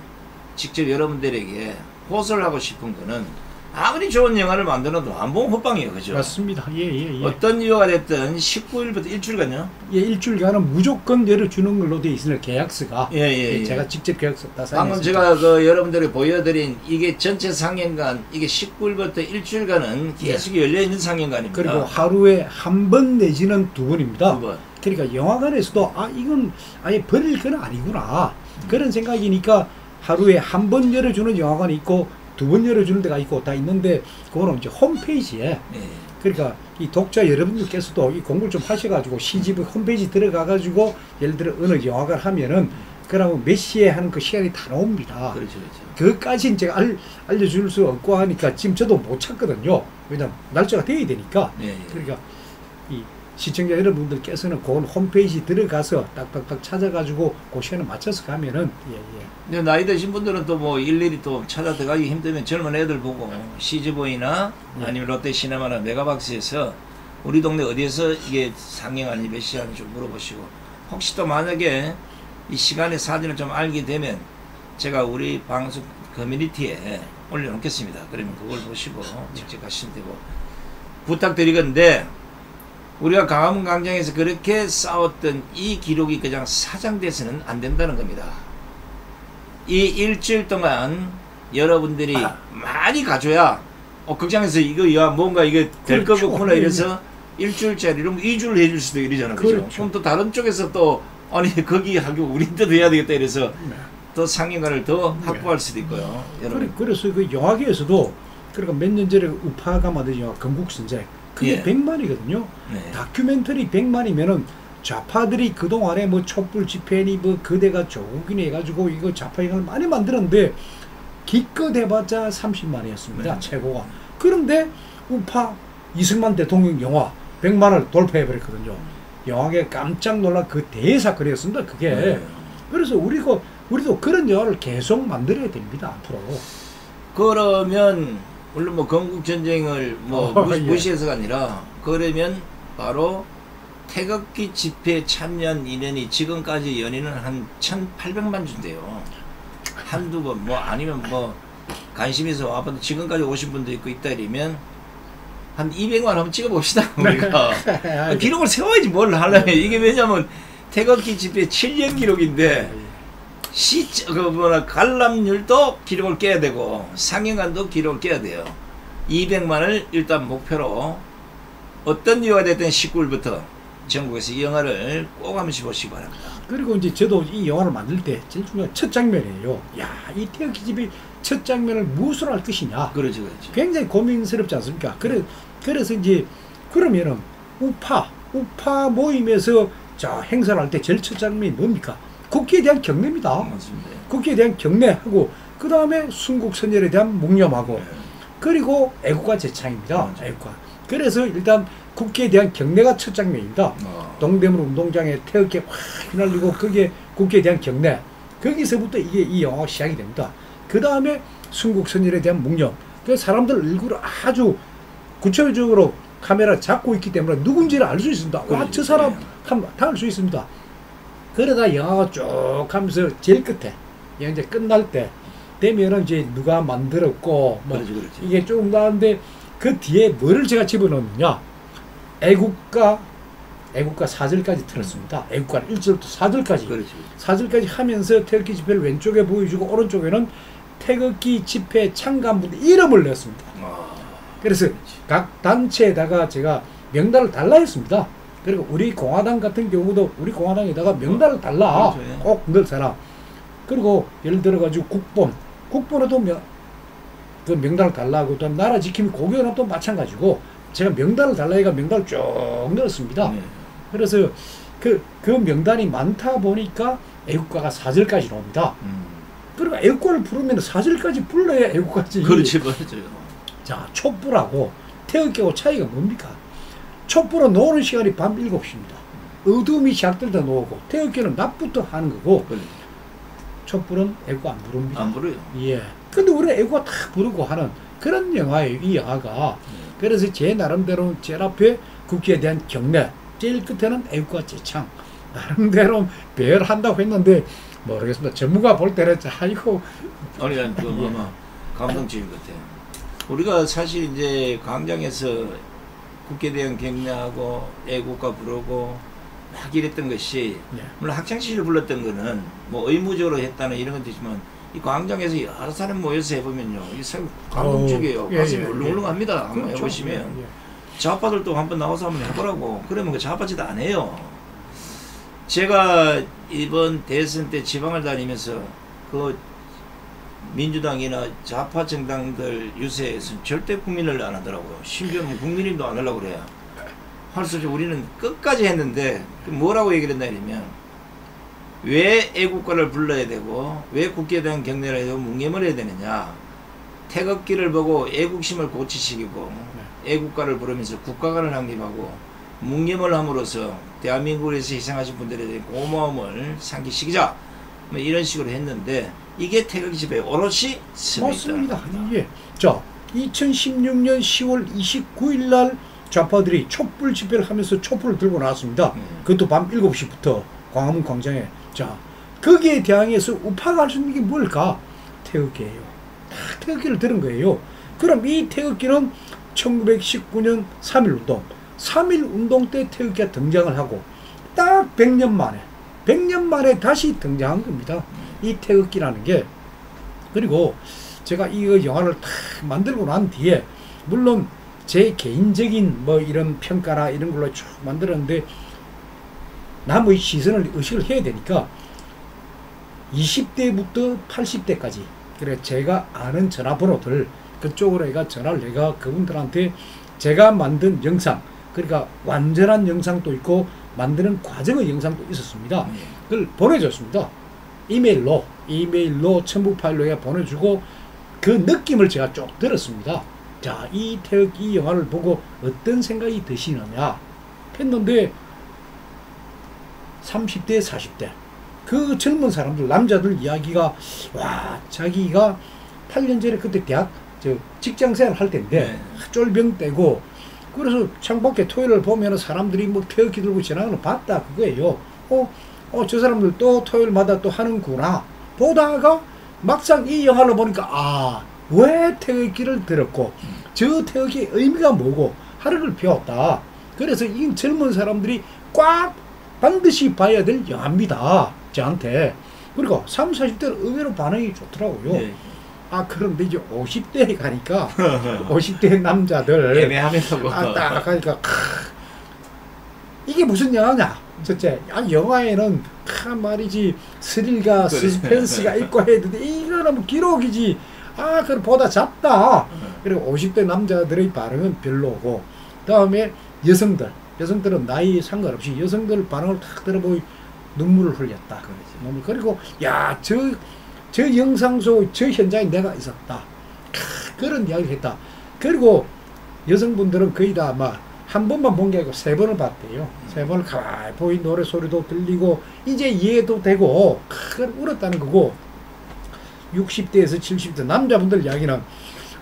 [SPEAKER 1] 직접 여러분들에게 호소를 하고 싶은 거는 아무리 좋은 영화를 만들어도 안 보면 헛방이에요. 그죠?
[SPEAKER 2] 맞습니다. 예.
[SPEAKER 1] 어떤 이유가 됐든 19일부터 일주일간요?
[SPEAKER 2] 예, 일주일간은 무조건 열어주는 걸로 되어 있으나 계약서가.
[SPEAKER 1] 예.
[SPEAKER 2] 제가 직접 계약서 다 사인했습니다.
[SPEAKER 1] 방금 제가 그 여러분들이 보여드린 이게 전체 상영관, 이게 19일부터 일주일간은 계속 열려있는 상영관입니다.
[SPEAKER 2] 그리고 하루에 한 번 내지는 두 번입니다.
[SPEAKER 1] 2번.
[SPEAKER 2] 그러니까 영화관에서도 이건 아예 버릴 건 아니구나. 그런 생각이니까 하루에 한 번 열어주는 영화관이 있고 두 번 열어주는 데가 있고 다 있는데 그거는 이제 홈페이지에 그러니까 이 독자 여러분들께서도 이 공부를 좀 하셔가지고 CGV 홈페이지 들어가가지고 예를 들어 어느 영화관 하면은 그러면 몇 시에 하는 그 시간이 다 나옵니다.
[SPEAKER 1] 그렇죠.
[SPEAKER 2] 그것까지는 제가 알려줄 수 없고 하니까 지금 저도 못 찾거든요. 왜냐면 날짜가 돼야 되니까. 그러니까 이 시청자 여러분들께서는 그 홈페이지 들어가서 딱딱딱 찾아가지고 그 시간에 맞춰서 가면은
[SPEAKER 1] 근데 나이 드신 분들은 또 뭐 일일이 또 찾아 들어가기 힘들면 젊은 애들 보고 CGV나 아니면 롯데시네마나 메가박스에서 우리 동네 어디에서 이게 상영하는지 몇 시 하는지 좀 물어보시고 혹시 또 만약에 이 시간에 사진을 좀 알게 되면 제가 우리 방송 커뮤니티에 올려놓겠습니다. 그러면 그걸 보시고 직접 가시면 되고 부탁드리건데 우리가 강화문광장에서 그렇게 싸웠던 이 기록이 그냥 사장돼서는 안 된다는 겁니다. 이 일주일 동안 여러분들이 많이 가줘야 극장에서 이거 뭔가 이게 될 거구나 이래서 일주일짜리로 2주를 해줄 수도 이러잖아요. 그렇죠? 그럼 또 다른 쪽에서 또 아니 거기 하고 우리도 해야 되겠다 이래서 또 상영관을 더 확보할 수도 있고요. 여러분.
[SPEAKER 2] 그래서 그 영화계에서도 그러니까 몇 년 전에 우파가 만든 영화 건국선생 그게 100만이거든요. 다큐멘터리 100만이면은 좌파들이 그동안에 뭐 촛불 집회니 뭐 그대가 조국이니 해가지고 이거 좌파 영화를 많이 만들었는데 기껏 해봤자 30만이었습니다. 최고가. 그런데 우파 이승만 대통령 영화 100만을 돌파해버렸거든요. 영화계 깜짝 놀란 그 대사건이었습니다. 그게. 그래서 우리도 그런 영화를 계속 만들어야 됩니다. 앞으로.
[SPEAKER 1] 그러면 물론 뭐 건국전쟁을 뭐 무시해서가 아니라 그러면 바로 태극기 집회에 참여한 인원이 지금까지 연인은 한 1,800만 주인데요. 한두 번 뭐 아니면 뭐 관심에서 와봐도 지금까지 오신 분도 있고 있다 이러면 한 200만 한번 찍어봅시다. 우리가
[SPEAKER 2] 네.
[SPEAKER 1] 기록을 세워야지 뭘 하려면. 이게 왜냐면 태극기 집회 7년 기록인데 관람률도 기록을 깨야 되고 상영관도 기록을 깨야 돼요. 200만을 일단 목표로 어떤 이유가 됐든 19일부터 전국에서 이 영화를 꼭 한 번씩 보시기 바랍니다.
[SPEAKER 2] 그리고 이제 저도 이 영화를 만들 때 제일 중요한 첫 장면이에요. 야, 이 태극기 집이 첫 장면을 무엇으로 할 것이냐.
[SPEAKER 1] 그렇죠.
[SPEAKER 2] 굉장히 고민스럽지 않습니까? 그래서 이제 그러면은 우파 모임에서 자 행사를 할 때 제일 첫 장면이 뭡니까? 국기에 대한 경례입니다.
[SPEAKER 1] 맞습니다.
[SPEAKER 2] 국기에 대한 경례하고 그 다음에 순국선열에 대한 묵념하고 그리고 애국가 제창입니다.
[SPEAKER 1] 맞아요.
[SPEAKER 2] 애국가. 그래서 일단 국기에 대한 경례가 첫 장면입니다. 동대문 운동장에 태극기 확 휘날리고 그게 국기에 대한 경례. 거기서부터 이 영화가 시작이 됩니다. 그 다음에 순국선열에 대한 묵념. 그 사람들 얼굴을 아주 구체적으로 카메라 잡고 있기 때문에 누군지를 알 수 있습니다. 와, 저 사람 다 알 수 있습니다. 그러다 영화가 쭉 하면서 제일 끝에 이제 끝날 때 되면은 이제 누가 만들었고 뭐
[SPEAKER 1] 그렇지.
[SPEAKER 2] 이게 쭉 나왔는데 그 뒤에 뭐를 제가 집어넣느냐 애국가 4절까지 틀었습니다. 애국가 1절부터 4절까지
[SPEAKER 1] 그렇지.
[SPEAKER 2] 4절까지 하면서 태극기 집회를 왼쪽에 보여주고 오른쪽에는 태극기 집회 참가분들 이름을 넣었습니다. 그래서 각 단체에다가 제가 명단을 달라 했습니다. 그리고 우리 공화당 같은 경우도 우리 공화당에다가 명단을 달라
[SPEAKER 1] 그렇죠.
[SPEAKER 2] 꼭 넣어라. 그리고 예를 들어 가지고 국본에도 그 명단을 달라고 또 나라 지킴이 고교연합도 마찬가지고 제가 명단을 달라 해가 명단을 쭉 넣었습니다.
[SPEAKER 1] 네.
[SPEAKER 2] 그래서 그 명단이 많다 보니까 애국가가 4절까지 나옵니다. 그리고 애국가를 부르면 4절까지 불러야 애국가지.
[SPEAKER 1] 그렇지, 맞아요.
[SPEAKER 2] 자, 촛불하고 태극기하고 차이가 뭡니까? 촛불은 노는 시간이 밤 7시입니다. 어둠이 시작될 때 놓고 태극기는 낮부터 하는 거고
[SPEAKER 1] 그래.
[SPEAKER 2] 촛불은 애국가 안 부릅니다.
[SPEAKER 1] 안 부르요.
[SPEAKER 2] 예. 근데 우리는 애국가 다 부르고 하는 그런 영화예요, 이 영화가. 그래서 제 나름대로 제일 앞에 국기에 대한 경례, 제일 끝에는 애국가 제창. 나름대로 배열한다고 했는데 모르겠습니다. 전문가 볼 때는 아이고.
[SPEAKER 1] 아니, 감동적인 것 같아요. 우리가 사실 이제 광장에서 국기에 대한 경례하고 애국가 부르고 막 이랬던 것이 물론 학창시절 불렀던 거는 뭐 의무적으로 했다는 이런 것도 있지만 이 광장에서 여러 사람 모여서 해보면요 이 참 감동적이에요. 가슴이 울렁울렁합니다. 한번
[SPEAKER 2] 그렇죠.
[SPEAKER 1] 해보시면 좌파들도 한번 나와서 한번 해보라고. 그러면 그 좌파짓 안 해요. 제가 이번 대선 때 지방을 다니면서 그 민주당이나 좌파 정당들 유세에서 절대 국민을 안 하더라고요. 심지어 국민임도 안 하려고 그래요. 할 수 없이 우리는 끝까지 했는데 뭐라고 얘기를 했나 이러면 왜 애국가를 불러야 되고 왜 국기에 대한 경례를 해야 되고 묵념을 해야 되느냐. 태극기를 보고 애국심을 고취시키고 애국가를 부르면서 국가관을 확립하고 묵념을 함으로써 대한민국에서 희생하신 분들에 대한 고마움을 상기시키자. 뭐 이런 식으로 했는데 이게 태극기 집회에 오롯이
[SPEAKER 2] 맞습니다. 예. 자, 2016년 10월 29일 날 좌파들이 촛불 집회를 하면서 촛불을 들고 나왔습니다. 그것도 밤 7시부터 광화문 광장에. 자, 거기에 대항해서 우파가 할 수 있는 게 뭘까? 태극기예요. 다 태극기를 들은 거예요. 그럼 이 태극기는 1919년 3.1 운동 때 태극기가 등장을 하고 딱 100년 만에 다시 등장한 겁니다. 이 태극기라는 게. 그리고 제가 이 영화를 딱 만들고 난 뒤에 물론 제 개인적인 뭐 이런 평가나 이런 걸로 쭉 만들었는데 남의 시선을 의식을 해야 되니까 20대부터 80대까지 그래 제가 아는 전화번호들 그쪽으로 내가 전화를 내가 그분들한테 제가 만든 영상 그러니까 완전한 영상도 있고 만드는 과정의 영상도 있었습니다. 그걸 보내줬습니다. 이메일로 첨부 파일로 보내주고 그 느낌을 제가 쭉 들었습니다. 자, 이 영화를 보고 어떤 생각이 드시느냐 했는데 30대 40대 그 젊은 사람들 남자들 이야기가 와 자기가 8년 전에 그때 대학 직장생활 할 때인데 쫄병 떼고 그래서 창밖에 토요일을 보면 사람들이 뭐 태극기 들고 지나가는 거 봤다 그거예요. 저 사람들 또 토요일마다 또 하는구나 보다가 막상 이 영화를 보니까 왜 태극기를 들었고 저 태극기의 의미가 뭐고 활약을 펴왔다. 그래서 이 젊은 사람들이 꽉 반드시 봐야 될 영화입니다. 저한테. 그리고 30, 40대는 의외로 반응이 좋더라고요.
[SPEAKER 1] 네.
[SPEAKER 2] 아, 그런데 이제 50대에 가니까 50대 남자들
[SPEAKER 1] 애매하면서
[SPEAKER 2] 딱 가니까 이게 무슨 영화냐? 첫째, 영화에는 말이지 스릴과 서스펜스가 있고 해야 되는데 이거는 뭐 기록이지. 그걸 보다 잡다. 그리고 50대 남자들의 반응은 별로고, 다음에 여성들은 나이 상관없이 여성들 반응을 탁 들어보니 눈물을 흘렸다. 그리고 저 영상 속 저 현장에 내가 있었다. 그런 이야기를 했다. 그리고 여성분들은 거의 다 아마 한 번만 본 게 아니고 3번을 봤대요. 3번을 가만히 보인 노래 소리도 들리고 이제 이해도 되고 그걸 울었다는 거고, 60대에서 70대 남자분들 이야기는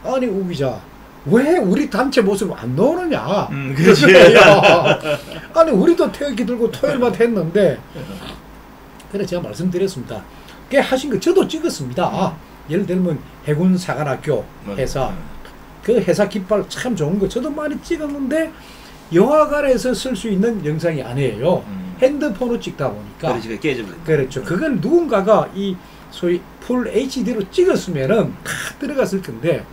[SPEAKER 2] 아니 우 기자 왜 우리 단체 모습 안 나오느냐.
[SPEAKER 1] 그렇지.
[SPEAKER 2] 아니 우리도 태극기 들고 토요일마다 했는데. 그래 제가 말씀드렸습니다. 꽤 하신 거 저도 찍었습니다. 예를 들면 해군 사관학교 회사, 그 회사 깃발 참 좋은 거 저도 많이 찍었는데 영화관에서 쓸 수 있는 영상이 아니에요. 핸드폰으로 찍다 보니까. 그렇죠. 그건 누군가가 이 소위 풀 HD로 찍었으면은 다 들어갔을 건데,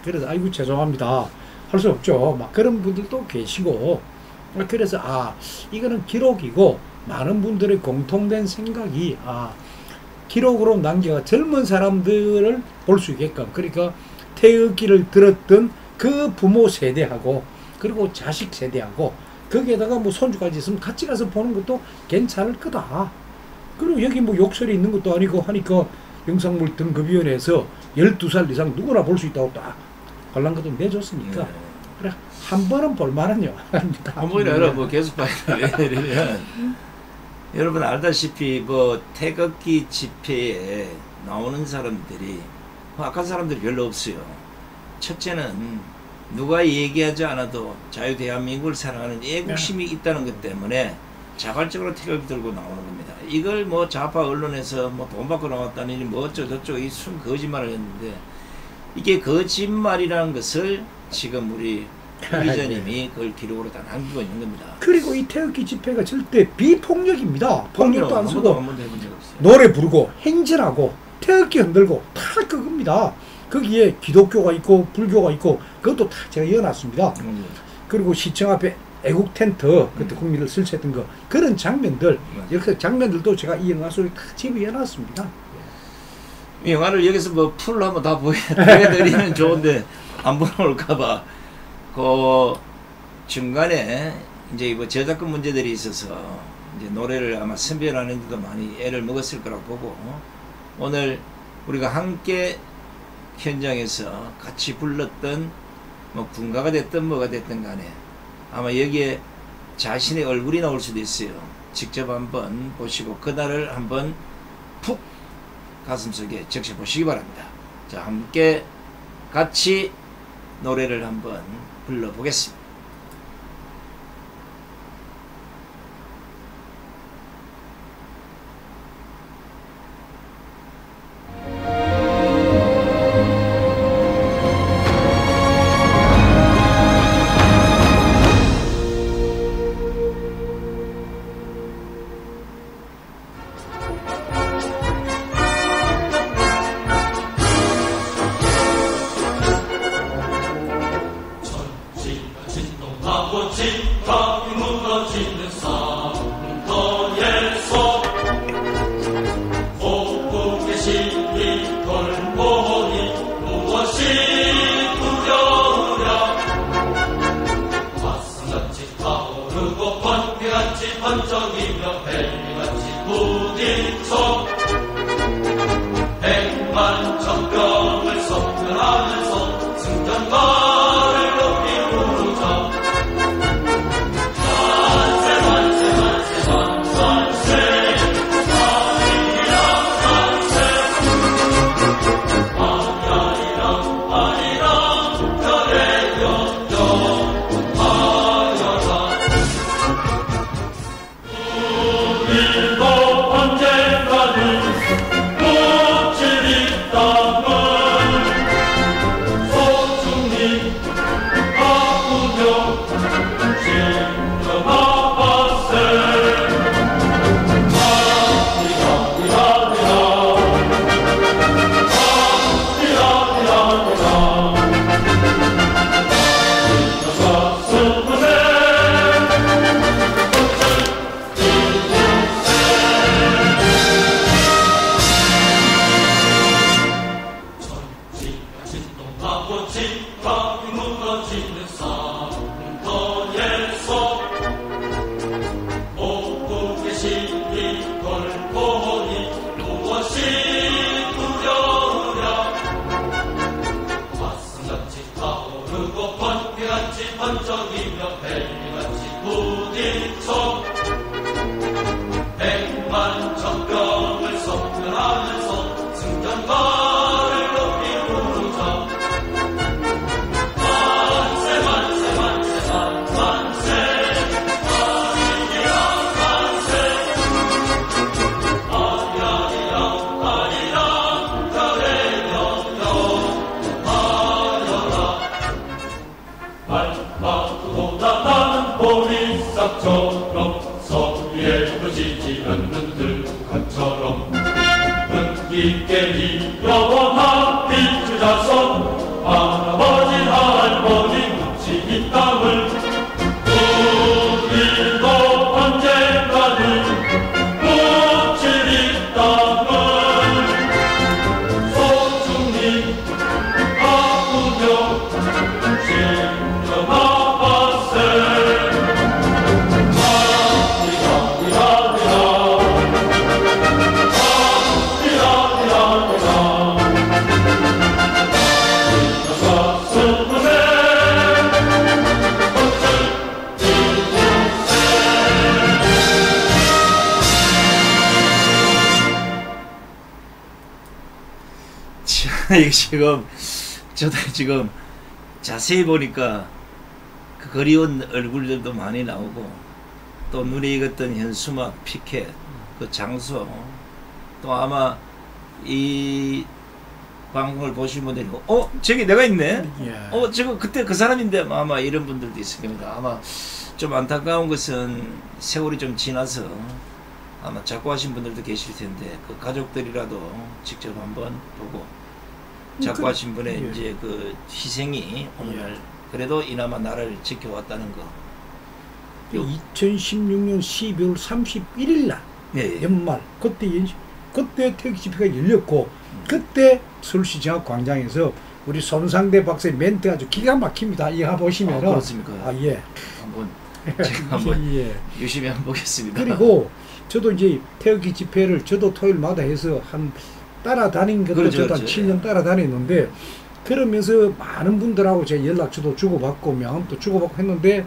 [SPEAKER 2] 그래서 아이고 죄송합니다 할 수 없죠. 막 그런 분들도 계시고, 그래서 이거는 기록이고 많은 분들의 공통된 생각이 기록으로 남겨 젊은 사람들을 볼 수 있게끔, 그러니까 태극기를 들었던 그 부모 세대하고 그리고 자식 세대하고 거기에다가 뭐 손주까지 있으면 같이 가서 보는 것도 괜찮을 거다. 그리고 여기 뭐 욕설이 있는 것도 아니고 하니까 영상물 등급위원회에서 12살 이상 누구나 볼 수 있다고 딱 관람가도 내줬으니까 그래 한 번은 볼만한 영화입니다.
[SPEAKER 1] 한 번이 아니라 뭐 계속 봐야 돼. 여러분 알다시피 뭐 태극기 집회에 나오는 사람들이 악한 사람들이 별로 없어요. 첫째는 누가 얘기하지 않아도 자유 대한민국을 사랑하는 애국심이 있다는 것 때문에 자발적으로 태극기 들고 나오는 겁니다. 이걸 뭐 좌파 언론에서 뭐 돈 받고 나왔다니 뭐 어쩌고저쩌고 이 순 거짓말을 했는데, 이게 거짓말이라는 것을 지금 우리 기자님이 그걸 기록으로 다 남기고 있는 겁니다.
[SPEAKER 2] 그리고 이 태극기 집회가 절대 비폭력입니다. 폭력도 안 쓰고
[SPEAKER 1] 한 번도 해본 적 없어요.
[SPEAKER 2] 노래 부르고 행진하고 태극기 흔들고 다 그겁니다. 거기에 기독교가 있고 불교가 있고 그것도 다 제가 이어놨습니다. 그리고 시청 앞에 애국 텐트 그때 국민을 설치했던 거 그런 장면들 이렇게 장면들도 제가 이 영화 속에 다 집어넣어놨습니다.
[SPEAKER 1] 영화를 여기서 뭐 풀로 한번 다 보여드리면 좋은데 안 보여올까봐 그 중간에 이제 뭐 저작권 문제들이 있어서 이제 노래를 아마 선별하는데도 많이 애를 먹었을 거라고 보고, 오늘 우리가 함께 현장에서 같이 불렀던 뭐 군가가 됐든 뭐가 됐든 간에 아마 여기에 자신의 얼굴이 나올 수도 있어요. 직접 한번 보시고 그날을 한번 푹 가슴속에 적셔 보시기 바랍니다. 자, 함께 같이 노래를 한번 불러보겠습니다.
[SPEAKER 4] 언젠가는 꽃을 잇다 있게 영원한 빛을 자손 할아버지 할머니 묻지 이 땅을 우리도 언젠가는 묻힐 이 땅을 소중히 아프며 지켜나갔세
[SPEAKER 1] 이게 지금 저도 지금 자세히 보니까 그 그리운 얼굴들도 많이 나오고 또 눈에 익었던 현수막 피켓 그 장소 또 아마 이 방송을 보신 분들이 저기 내가 있네 저거 그때 그 사람인데 아마 이런 분들도 있을 겁니다. 아마 좀 안타까운 것은 세월이 좀 지나서 아마 작고하신 분들도 계실 텐데 그 가족들이라도 직접 한번 보고 작고하신 분의 이제 그 희생이 오늘날 그래도 이나마 나라를 지켜왔다는 거.
[SPEAKER 2] 2016년 12월 31일 날 연말 그때 태극기 집회가 열렸고 그때 서울시청 광장에서 우리 손상대 박사의 멘트 아주 기가 막힙니다. 이거 보시면
[SPEAKER 1] 그렇습니까? 한번 제가 한번 유심히 한번 보겠습니다.
[SPEAKER 2] 그리고 저도 이제 태극기 집회를 저도 토요일마다 해서 한 따라다닌 것도 저도 한 7년 따라다녔는데 그러면서 많은 분들하고 제가 연락처도 주고받고 명함도 주고받고 했는데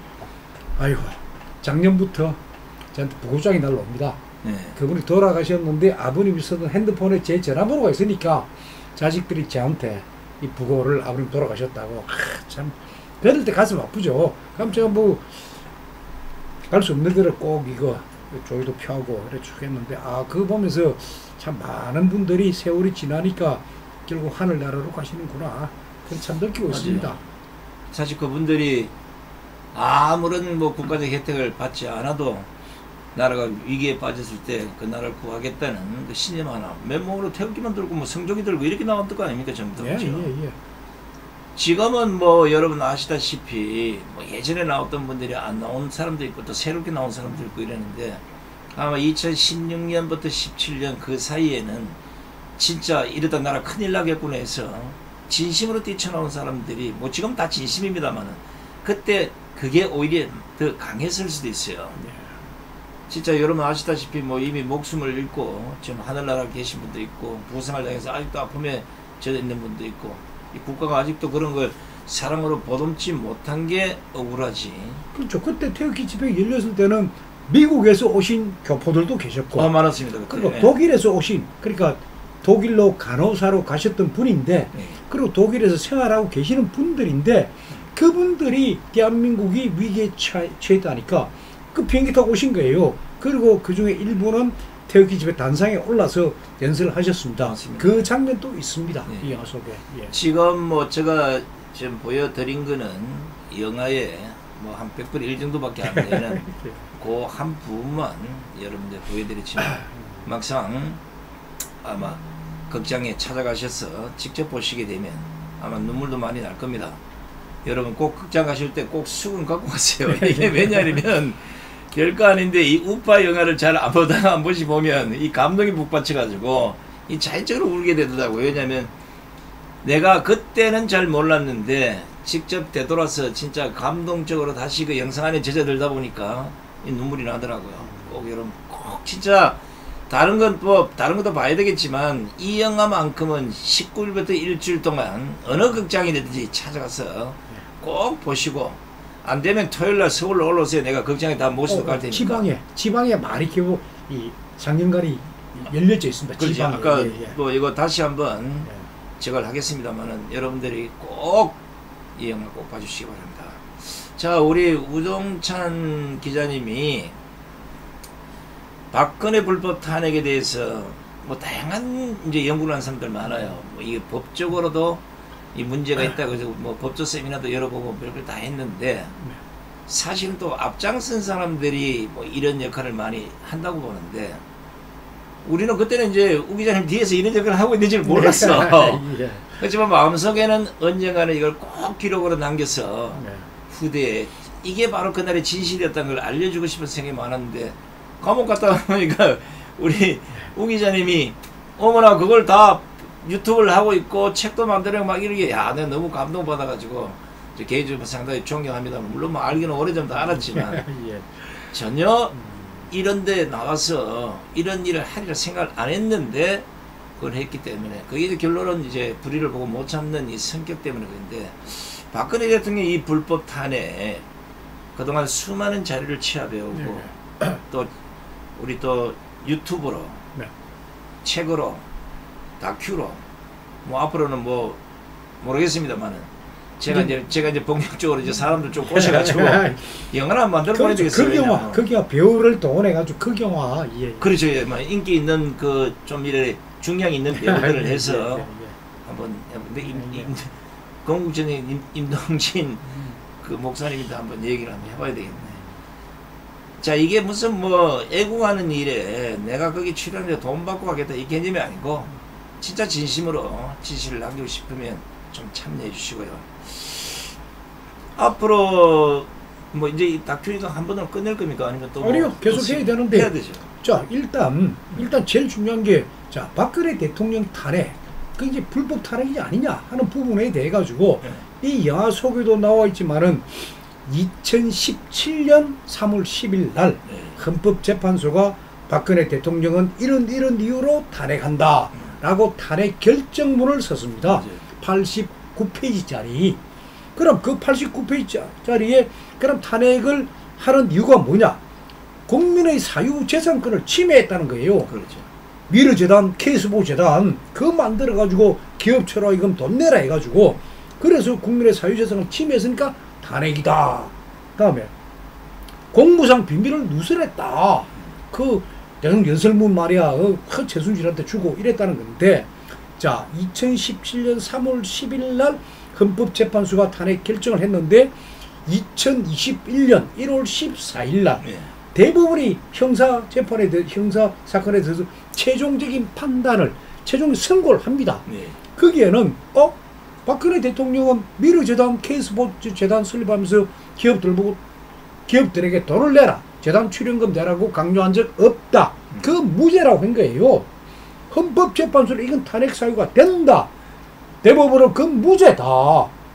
[SPEAKER 2] 아이고 작년부터 저한테 부고장이 날라옵니다. 그분이 돌아가셨는데 아버님이 쓰던 핸드폰에 제 전화번호가 있으니까 자식들이 저한테 이 부고를 아버님 돌아가셨다고 참 그럴 때 가슴 아프죠. 그럼 제가 뭐 갈 수 없는 데를 꼭 이거 조의도 펴고 그래 쭉 했는데 그거 보면서 참 많은 분들이 세월이 지나니까 결국 하늘나라로 가시는구나. 그걸 참 느끼고 있습니다.
[SPEAKER 1] 사실 그분들이 아무런 뭐 국가적 혜택을 받지 않아도 나라가 위기에 빠졌을 때 그 나라를 구하겠다는 그 신념 하나 맨몸으로 태극기만 들고 뭐 성조기 들고 이렇게 나왔던 거 아닙니까 전부 다. 지금은 뭐 여러분 아시다시피 뭐 예전에 나왔던 분들이 안 나온 사람도 있고 또 새롭게 나온 사람도 있고 이랬는데 아마 2016년부터 17년 그 사이에는 진짜 이러다 나라 큰일 나겠구나 해서 진심으로 뛰쳐나온 사람들이 뭐 지금 다 진심입니다만은 그때 그게 오히려 더 강했을 수도 있어요. 진짜 여러분 아시다시피 뭐 이미 목숨을 잃고 지금 하늘나라 계신 분도 있고 부상을 당해서 아직도 아픔에 젖어 있는 분도 있고 이 국가가 아직도 그런 걸 사랑으로 보듬지 못한 게 억울하지.
[SPEAKER 2] 그렇죠. 그때 태극기 집회 열렸을 때는 미국에서 오신 교포들도 계셨고
[SPEAKER 1] 많았습니다. 그때.
[SPEAKER 2] 그리고 독일에서 오신 그러니까 독일로 간호사로 가셨던 분인데 그리고 독일에서 생활하고 계시는 분들인데 그분들이 대한민국이 위기에 처했다니까 그 비행기 타고 오신 거예요. 그리고 그 중에 일부는 태극기 집회 단상에 올라서 연설을 하셨습니다.
[SPEAKER 1] 맞습니다.
[SPEAKER 2] 그 장면도 있습니다. 이 영화 속에.
[SPEAKER 1] 지금 뭐 제가 지금 보여드린 거는 영화에 뭐 한 100분의 1 정도밖에 안 되는 그 한 부분만 여러분들 보여드리지만 막상 아마 극장에 찾아가셔서 직접 보시게 되면 아마 눈물도 많이 날 겁니다. 여러분 꼭 극장 가실 때 꼭 수건 갖고 가세요. 이게 왜냐하면 별거 아닌데 이 우파 영화를 잘 안 보다가 한 번씩 보면 이 감동이 북받쳐가지고 이 자연적으로 울게 되더라고요. 왜냐하면 내가 그때는 잘 몰랐는데 직접 되돌아서 진짜 감동적으로 다시 그 영상 안에 젖어들다 보니까 이 눈물이 나더라고요. 꼭 여러분 꼭 진짜 다른 건 뭐 다른 것도 봐야 되겠지만 이 영화만큼은 19일부터 일주일 동안 어느 극장이든지 찾아가서 꼭 보시고 안 되면 토요일날 서울로 올라오세요. 내가 극장에 다 모시고 갈 테니까.
[SPEAKER 2] 지방에 말이 겨우 이 상영관이 열려져 있습니다.
[SPEAKER 1] 그렇지.
[SPEAKER 2] 지방에.
[SPEAKER 1] 아까 뭐 이거 다시 한번 제가 하겠습니다만은 여러분들이 꼭 이 영화 꼭 봐주시기 바랍니다. 자, 우리 우동찬 기자님이 박근혜 불법 탄핵에 대해서 뭐 다양한 이제 연구를 한 사람들 많아요. 뭐 이게 법적으로도 이 문제가 있다 그래서 뭐 법조 세미나도 열어보고 별걸 다 했는데 사실은 또 앞장선 사람들이 뭐 이런 역할을 많이 한다고 보는데 우리는 그때는 이제 우 기자님 뒤에서 이런 역할을 하고 있는지를 몰랐어.
[SPEAKER 2] 예.
[SPEAKER 1] 그렇지만 마음속에는 언젠가는 이걸 꼭 기록으로 남겨서
[SPEAKER 2] 네.
[SPEAKER 1] 후대에 이게 바로 그날의 진실이었다는 걸 알려주고 싶은 생각이 많았는데 감옥 갔다 오니까 우리 우 기자님이 어머나 그걸 다 유튜브를 하고 있고 책도 만들고 막 이러게 야 내가 너무 감동받아가지고 개인적으로 상당히 존경합니다. 물론 뭐 알기는 오래전부터 알았지만
[SPEAKER 2] 예.
[SPEAKER 1] 전혀 이런 데 나와서 이런 일을 하리라 생각을 안 했는데 그걸 했기 때문에 그게 이제 결론은 이제 불의를 보고 못 참는 이 성격 때문에 그런데 박근혜 대통령이 이 불법 탄핵 그동안 수많은 자료를 취합해오고 또 우리 또 유튜브로
[SPEAKER 2] 네.
[SPEAKER 1] 책으로 다큐로 뭐 앞으로는 뭐 모르겠습니다만은 제가 이제 본격적으로 이제 사람들 좀 꼬셔가지고 영화를 한번 만들어 보내야 되겠어요.
[SPEAKER 2] 극영화, 극영화 배우를 동원해가지고 극영화. 예.
[SPEAKER 1] 그렇죠. 예. 뭐 인기 있는 그 좀 이래 중량 있는 배우들을 해서
[SPEAKER 2] 예.
[SPEAKER 1] 한번 해보는데 건국전에 임동진 그 목사님도 한번 얘기를 한번 해봐야 되겠네. 자 이게 무슨 뭐 애국하는 일에 내가 거기 출연해서 돈 받고 가겠다 이 개념이 아니고 진짜 진심으로 지시를 남기고 싶으면 좀 참여해 주시고요. 앞으로 뭐 이제 이 다큐리가 한 번으로 끝낼 겁니까 아니면 또
[SPEAKER 2] 아니요
[SPEAKER 1] 뭐
[SPEAKER 2] 계속 해야 되는데
[SPEAKER 1] 해야 되죠.
[SPEAKER 2] 자 일단 제일 중요한 게 자 박근혜 대통령 탄핵 그 이제 불법 탄핵이 아니냐 하는 부분에 대해 가지고 이 영화 속에도 나와 있지만은 2017년 3월 10일 날 헌법재판소가 박근혜 대통령은 이런 이유로 탄핵한다 라고 탄핵 결정문을 썼습니다. 89페이지짜리. 그럼 그 89페이지짜리에 그럼 탄핵을 하는 이유가 뭐냐? 국민의 사유재산권을 침해했다는 거예요.
[SPEAKER 1] 그렇죠.
[SPEAKER 2] 미르재단, 케이스보재단 그거 만들어가지고 기업체로 이건 돈 내라 해가지고 그래서 국민의 사유재산을 침해했으니까 탄핵이다. 다음에 공무상 비밀을 누설했다. 그 대통령 연설문 말이야. 그 최순실한테 주고 이랬다는 건데 자 2017년 3월 10일 날 헌법재판소가 탄핵 결정을 했는데 2021년 1월 14일 날 대부분이 형사재판에 대해 형사사건에 대해서 최종적인 판단을 최종 선고를 합니다. 거기에는 박근혜 대통령은 미르재단, 케이스보재단 설립하면서 기업들 보고 기업들에게 돈을 내라. 재단 출연금 내라고 강요한 적 없다. 그 무죄라고 한 거예요. 헌법재판소는 이건 탄핵 사유가 된다. 대법원은 그 무죄다.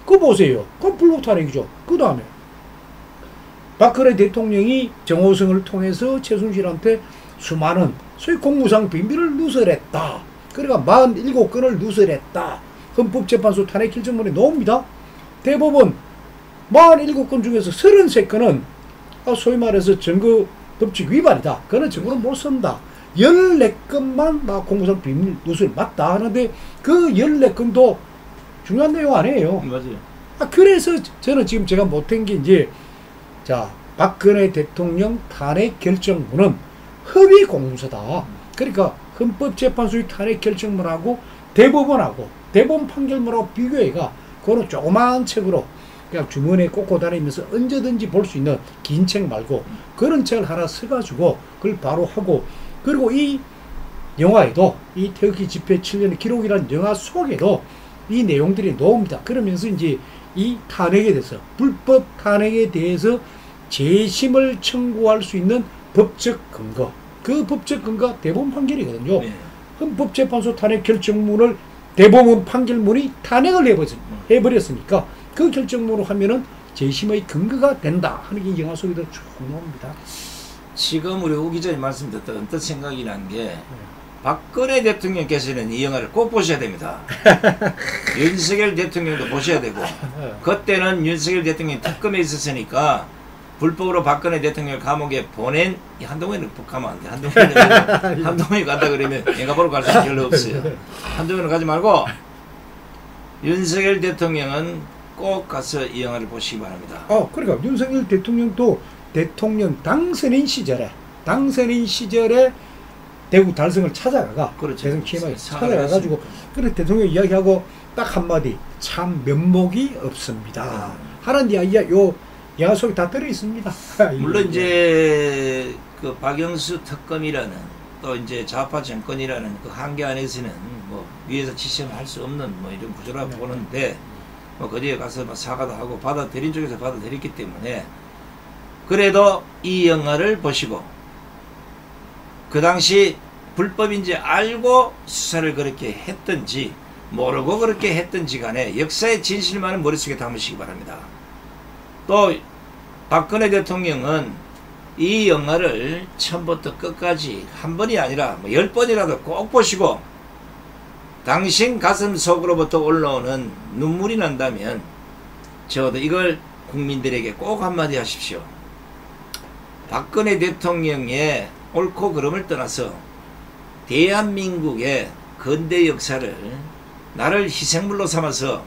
[SPEAKER 2] 그거 보세요. 그건 불법 탄핵이죠. 그 다음에 박근혜 대통령이 정호성을 통해서 최순실한테 수많은 소위 공무상 비밀을 누설했다. 그러니까 47건을 누설했다. 헌법재판소 탄핵 결정문에 나옵니다. 대법원 47건 중에서 33건은 소위 말해서 증거 법칙 위반이다. 그거는 증거를 못 쓴다. 14건만 공무상 비밀 누설 맞다 하는데 그 14건도 중요한 내용 아니에요.
[SPEAKER 1] 맞아요.
[SPEAKER 2] 그래서 저는 지금 제가 못한 게 이제 자 박근혜 대통령 탄핵 결정문은 허위 공문서다. 그러니까 헌법재판소의 탄핵 결정문하고 대법원하고 대법원 판결문하고 비교해가 그거는 조그마한 책으로 그냥 주머니에 꽂고 다니면서 언제든지 볼 수 있는 긴 책 말고 그런 책을 하나 써가지고 그걸 바로 하고 그리고 이 영화에도 이 태극기 집회 7년의 기록이라는 영화 속에도 이 내용들이 나옵니다. 그러면서 이제 이 탄핵에 대해서 불법 탄핵에 대해서 재심을 청구할 수 있는 법적 근거 그 법적 근거가 대법원 판결이거든요. 헌법재판소 탄핵 결정문을 대법원 판결문이 탄핵을 해버렸으니까 그 결정문으로 하면은 재심의 근거가 된다 하는 게 영화 속에도 쭉 나옵니다.
[SPEAKER 1] 지금 우리 우 기자님 말씀 듣다 언뜻 생각이 난 게 박근혜 대통령께서는 이 영화를 꼭 보셔야 됩니다. 윤석열 대통령도 보셔야 되고 그때는 윤석열 대통령이 특검에 있었으니까 불법으로 박근혜 대통령을 감옥에 보낸 한동훈은 가면 안 돼. 한동훈이 간다 그러면 영화 보러 갈 수는 별로 없어요. 한동훈은 가지 말고 윤석열 대통령은 꼭 가서 이 영화를 보시기 바랍니다.
[SPEAKER 2] 그러니까 윤석열 대통령도 대통령 당선인 시절에 대구 달성을 찾아가가
[SPEAKER 1] 그렇죠.
[SPEAKER 2] 대선 취임하게 찾아가가지고 그래 대통령 이야기하고 딱 한마디 참 면목이 없습니다. 하는 이야기가 요 영화 속에 다 들어 있습니다.
[SPEAKER 1] 물론 이제 그 박영수 특검이라는 또 이제 좌파 정권이라는 그 한계 안에서는 뭐 위에서 지시를 할 수 없는 뭐 이런 구조라고 보는데 뭐 거기에 가서 뭐 사과도 하고 받아들인 쪽에서 받아들였기 때문에 그래도 이 영화를 보시고 그 당시 불법인지 알고 수사를 그렇게 했든지 모르고 그렇게 했든지 간에 역사의 진실만은 머릿속에 담으시기 바랍니다. 또 박근혜 대통령은 이 영화를 처음부터 끝까지 한 번이 아니라 뭐 10번이라도 꼭 보시고 당신 가슴 속으로부터 올라오는 눈물이 난다면 저도 이걸 국민들에게 꼭 한마디 하십시오. 박근혜 대통령의 옳고 그름을 떠나서 대한민국의 근대 역사를 나를 희생물로 삼아서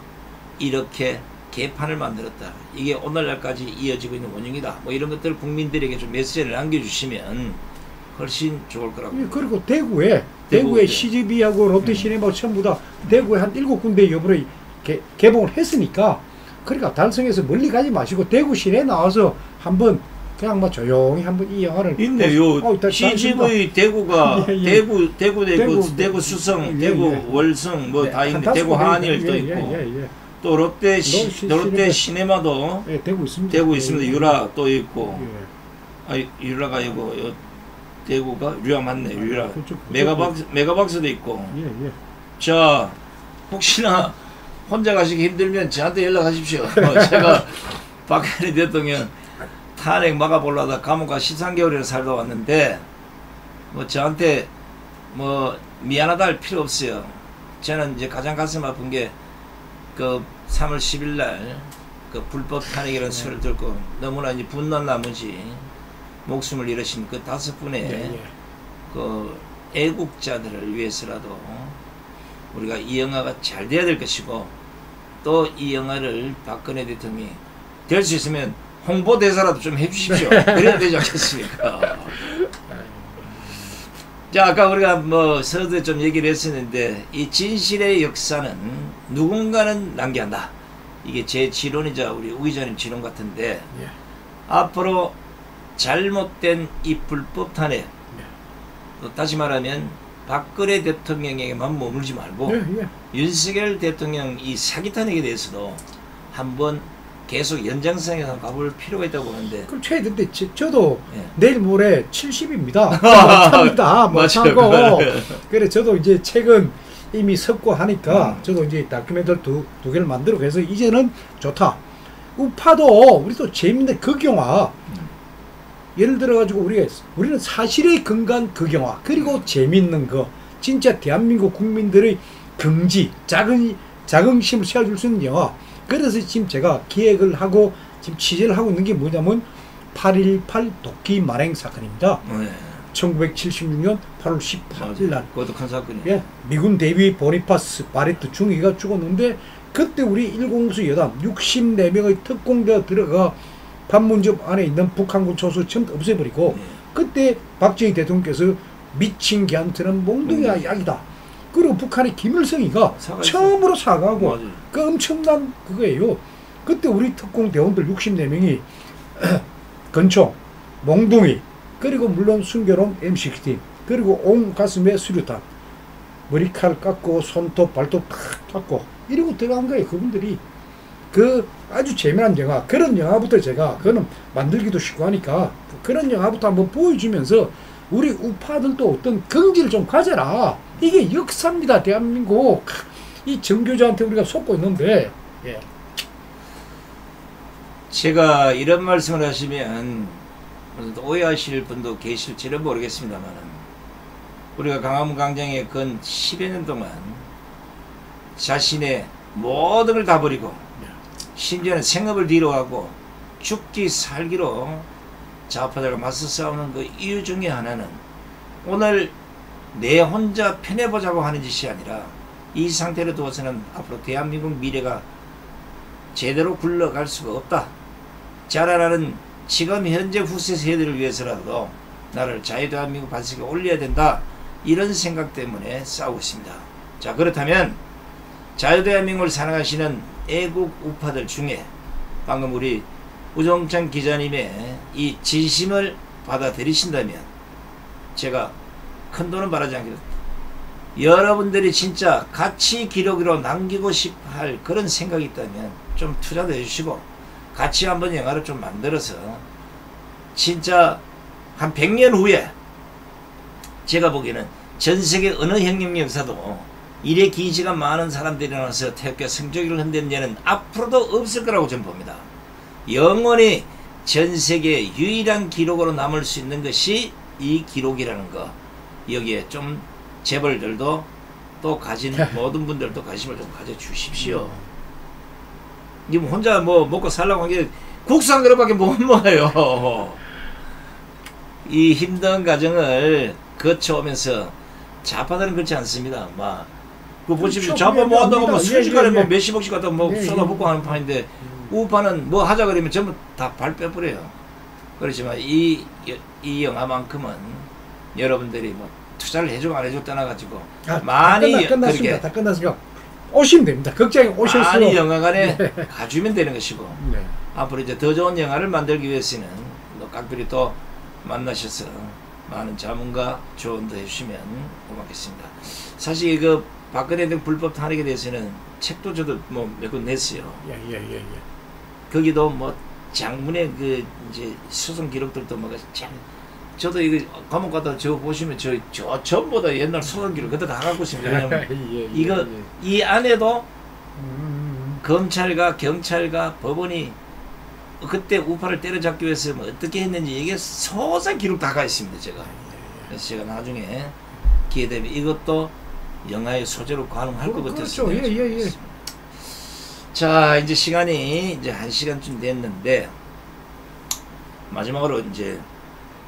[SPEAKER 1] 이렇게 개판을 만들었다. 이게 오늘날까지 이어지고 있는 원흉이다. 뭐 이런 것들 국민들에게 좀 메시지를 남겨주시면 훨씬 좋을 거라고.
[SPEAKER 2] 그리고 대구에 CGV하고 롯데시네마 전부 다 대구에 한 7군데 여부를 개봉을 했으니까 그러니까 달성에서 멀리 가지 마시고 대구 시내에 나와서 한번 그냥 뭐 조용히 한번 이 영화를
[SPEAKER 1] 있네요. CGV 대구가
[SPEAKER 2] 예, 예.
[SPEAKER 1] 대구 수성,
[SPEAKER 2] 예,
[SPEAKER 1] 대구
[SPEAKER 2] 예.
[SPEAKER 1] 월성 뭐 다 있는데 대구 한일도 있고 또 롯데 시네마도
[SPEAKER 2] 대구 있습니다.
[SPEAKER 1] 대구 있습니다.
[SPEAKER 2] 예.
[SPEAKER 1] 유라 또 있고
[SPEAKER 2] 예.
[SPEAKER 1] 유라가 이거 대구가 유라 맞네. 유라
[SPEAKER 2] 그쪽,
[SPEAKER 1] 메가박스도 있고.
[SPEAKER 2] 예.
[SPEAKER 1] 자 혹시나 혼자 가시기 힘들면 저한테 연락하십시오. 제가 박근혜 대통령 탄핵 막아보려다 감옥가 13개월이나 살다 왔는데 뭐 저한테 뭐 미안하다 할 필요 없어요. 저는 이제 가장 가슴 아픈 게 그 3월 10일 날 그 불법 탄핵이라는 소리를 듣고 너무나 이제 분노한 나머지 목숨을 잃으신 그 5분의 그 애국자들을 위해서라도 우리가 이 영화가 잘 돼야 될 것이고 또 이 영화를 박근혜 대통령이 될 수 있으면 홍보대사라도 좀 해주십시오. 그래야 되지 않겠습니까? 자, 아까 우리가 뭐 서두에 좀 얘기를 했었는데 이 진실의 역사는 누군가는 남겨한다. 이게 제 지론이자 우리 우 기자님 지론 같은데 앞으로 잘못된 이 불법 탄핵 또 다시 말하면 박근혜 대통령에게만 머물지 말고 윤석열 대통령 이 사기 탄핵에 대해서도 한번 계속 연장선에서 가볼 필요가 있다고 보는데.
[SPEAKER 2] 그럼 최근데 저도 내일 모레 70입니다. 못합니다. 못하고. 그래 저도 이제 책은 이미 섞고 하니까 저도 이제 다큐멘터리 두 개를 만들고 해서 이제는 좋다. 우파도 우리도 재밌는 극영화. 예를 들어 가지고 우리는 사실에 근거한 극영화 그리고 재밌는 거 진짜 대한민국 국민들의 긍지 자긍심을 세워줄 수 있는 영화. 그래서 지금 제가 기획을 하고 지금 취재를 하고 있는 게 뭐냐면 8.18 도끼 만행 사건입니다. 1976년 8월 18일 날.
[SPEAKER 1] 그것도 큰 사건이에요.
[SPEAKER 2] 미군 대위 보니파스 바레트 중위가 죽었는데 그때 우리 1공수 여단 64명의 특공대가 들어가 판문점 안에 있는 북한군 초소 전부 없애버리고 그때 박정희 대통령께서 미친 개한테는 몽둥이가 약이다. 그리고 북한의 김일성이가 처음으로 사과하고 그 엄청난 그거예요. 그때 우리 특공 대원들 64명이 건총, 몽둥이, 그리고 물론 숨겨놓은 M16, 그리고 온 가슴에 수류탄, 머리칼 깎고 손톱, 발톱 탁 깎고 이러고 들어간 거예요. 그분들이. 그 아주 재미난 영화, 그런 영화부터 제가 그거는 만들기도 쉽고 하니까 그런 영화부터 한번 보여주면서 우리 우파들도 어떤 긍지를 좀 가져라. 이게 역사입니다. 대한민국. 이 정교조한테 우리가 속고 있는데.
[SPEAKER 1] 제가 이런 말씀을 하시면 오해하실 분도 계실지는 모르겠습니다만 우리가 강화문 광장에 근 10여 년 동안 자신의 모든 걸 다 버리고 심지어는 생업을 뒤로하고 죽기 살기로 좌파들과 맞서 싸우는 그 이유 중에 하나는 오늘 내 혼자 편해보자고 하는 짓이 아니라 이 상태로 두어서는 앞으로 대한민국 미래가 제대로 굴러갈 수가 없다. 자라나는 지금 현재 후세 세대를 위해서라도 나를 자유대한민국 반석에 올려야 된다. 이런 생각 때문에 싸우고 있습니다. 자, 그렇다면 자유대한민국을 사랑하시는 애국 우파들 중에 방금 우리 우종찬 기자님의 이 진심을 받아들이신다면 제가 큰 돈은 바라지 않기로 여러분들이 진짜 가치 기록으로 남기고 싶어 할 그런 생각이 있다면 좀 투자도 해주시고 같이 한번 영화를 좀 만들어서 진짜 한 100년 후에 제가 보기에는 전 세계 어느 혁명 역사도 이래 긴 시간 많은 사람들이 일어나서 태극기와 성조기를 흔드는 예는 앞으로도 없을 거라고 저는 봅니다. 영원히 전 세계 유일한 기록으로 남을 수 있는 것이 이 기록이라는 거. 여기에 좀 재벌들도 또 가진 모든 분들도 관심을 좀 가져주십시오. 님 혼자 뭐 먹고 살라고 한 게 국산 그릇밖에 못 먹어요. 이 힘든 과정을 거쳐오면서 좌파들은 그렇지 않습니다. 막 그 보십시오. 좌파 뭐 한다고 뭐 순식간에 뭐 몇십억씩 갖다 뭐 쏟아붓고 하는 판인데 우파는 뭐 하자 그러면 전부 다 발 빼버려요. 그렇지만 이 영화만큼은 여러분들이 뭐 투자를 해주고 안 해주고 떠나가지고 많이
[SPEAKER 2] 끝났습니다. 다 끝났습니다. 오시면 됩니다. 극장에 오셔서
[SPEAKER 1] 많이 영화관에 가주면 되는 것이고 앞으로 이제 더 좋은 영화를 만들기 위해서는 또 깍두리 또 만나셔서 많은 자문과 조언도 해주시면 고맙겠습니다. 사실 그 박근혜 등 불법 탄핵에 대해서는 책도 저도 뭐 몇 권 냈어요. 거기도 뭐 장문의 그 이제 소송 기록들도 뭐가 참 저도 이거 감옥 가다 저 보시면 저 전보다 옛날 소송 기록 그때 다 갖고 있습니다. 왜냐면 이거 이 안에도 검찰과 경찰과 법원이 그때 우파를 때려잡기 위해서 뭐 어떻게 했는지 이게 소상 기록 다 가 있습니다. 제가 그래서 제가 나중에 기회 되면 이것도 영화의 소재로 가능할 것 같아서
[SPEAKER 2] 그렇죠.
[SPEAKER 1] 자 이제 시간이 이제 1시간쯤 됐는데 마지막으로 이제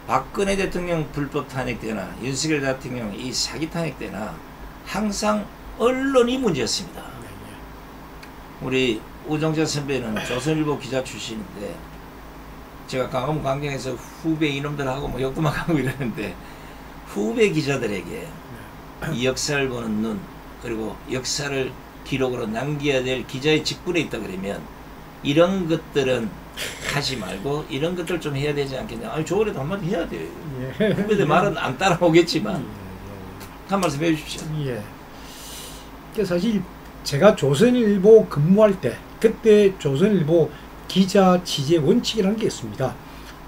[SPEAKER 1] 박근혜 대통령 불법 탄핵 때나 윤석열 대통령 이 사기 탄핵 때나 항상 언론이 문제였습니다. 우리 우정재 선배는 조선일보 기자 출신인데 제가 강원 강경에서 후배 이놈들하고 뭐 욕도 막 하고 이러는데 후배 기자들에게 이 역사를 보는 눈 그리고 역사를 기록으로 남겨야 될 기자의 직분에 있다 그러면 이런 것들은 하지 말고 이런 것들 좀 해야 되지 않겠냐. 아니 저번에도 한마디 해야 돼요. 후배들 말은 안 따라오겠지만 한 말씀 해주십시오.
[SPEAKER 2] 사실 제가 조선일보 근무할 때 그때 조선일보 기자 취재 원칙이라는 게 있습니다.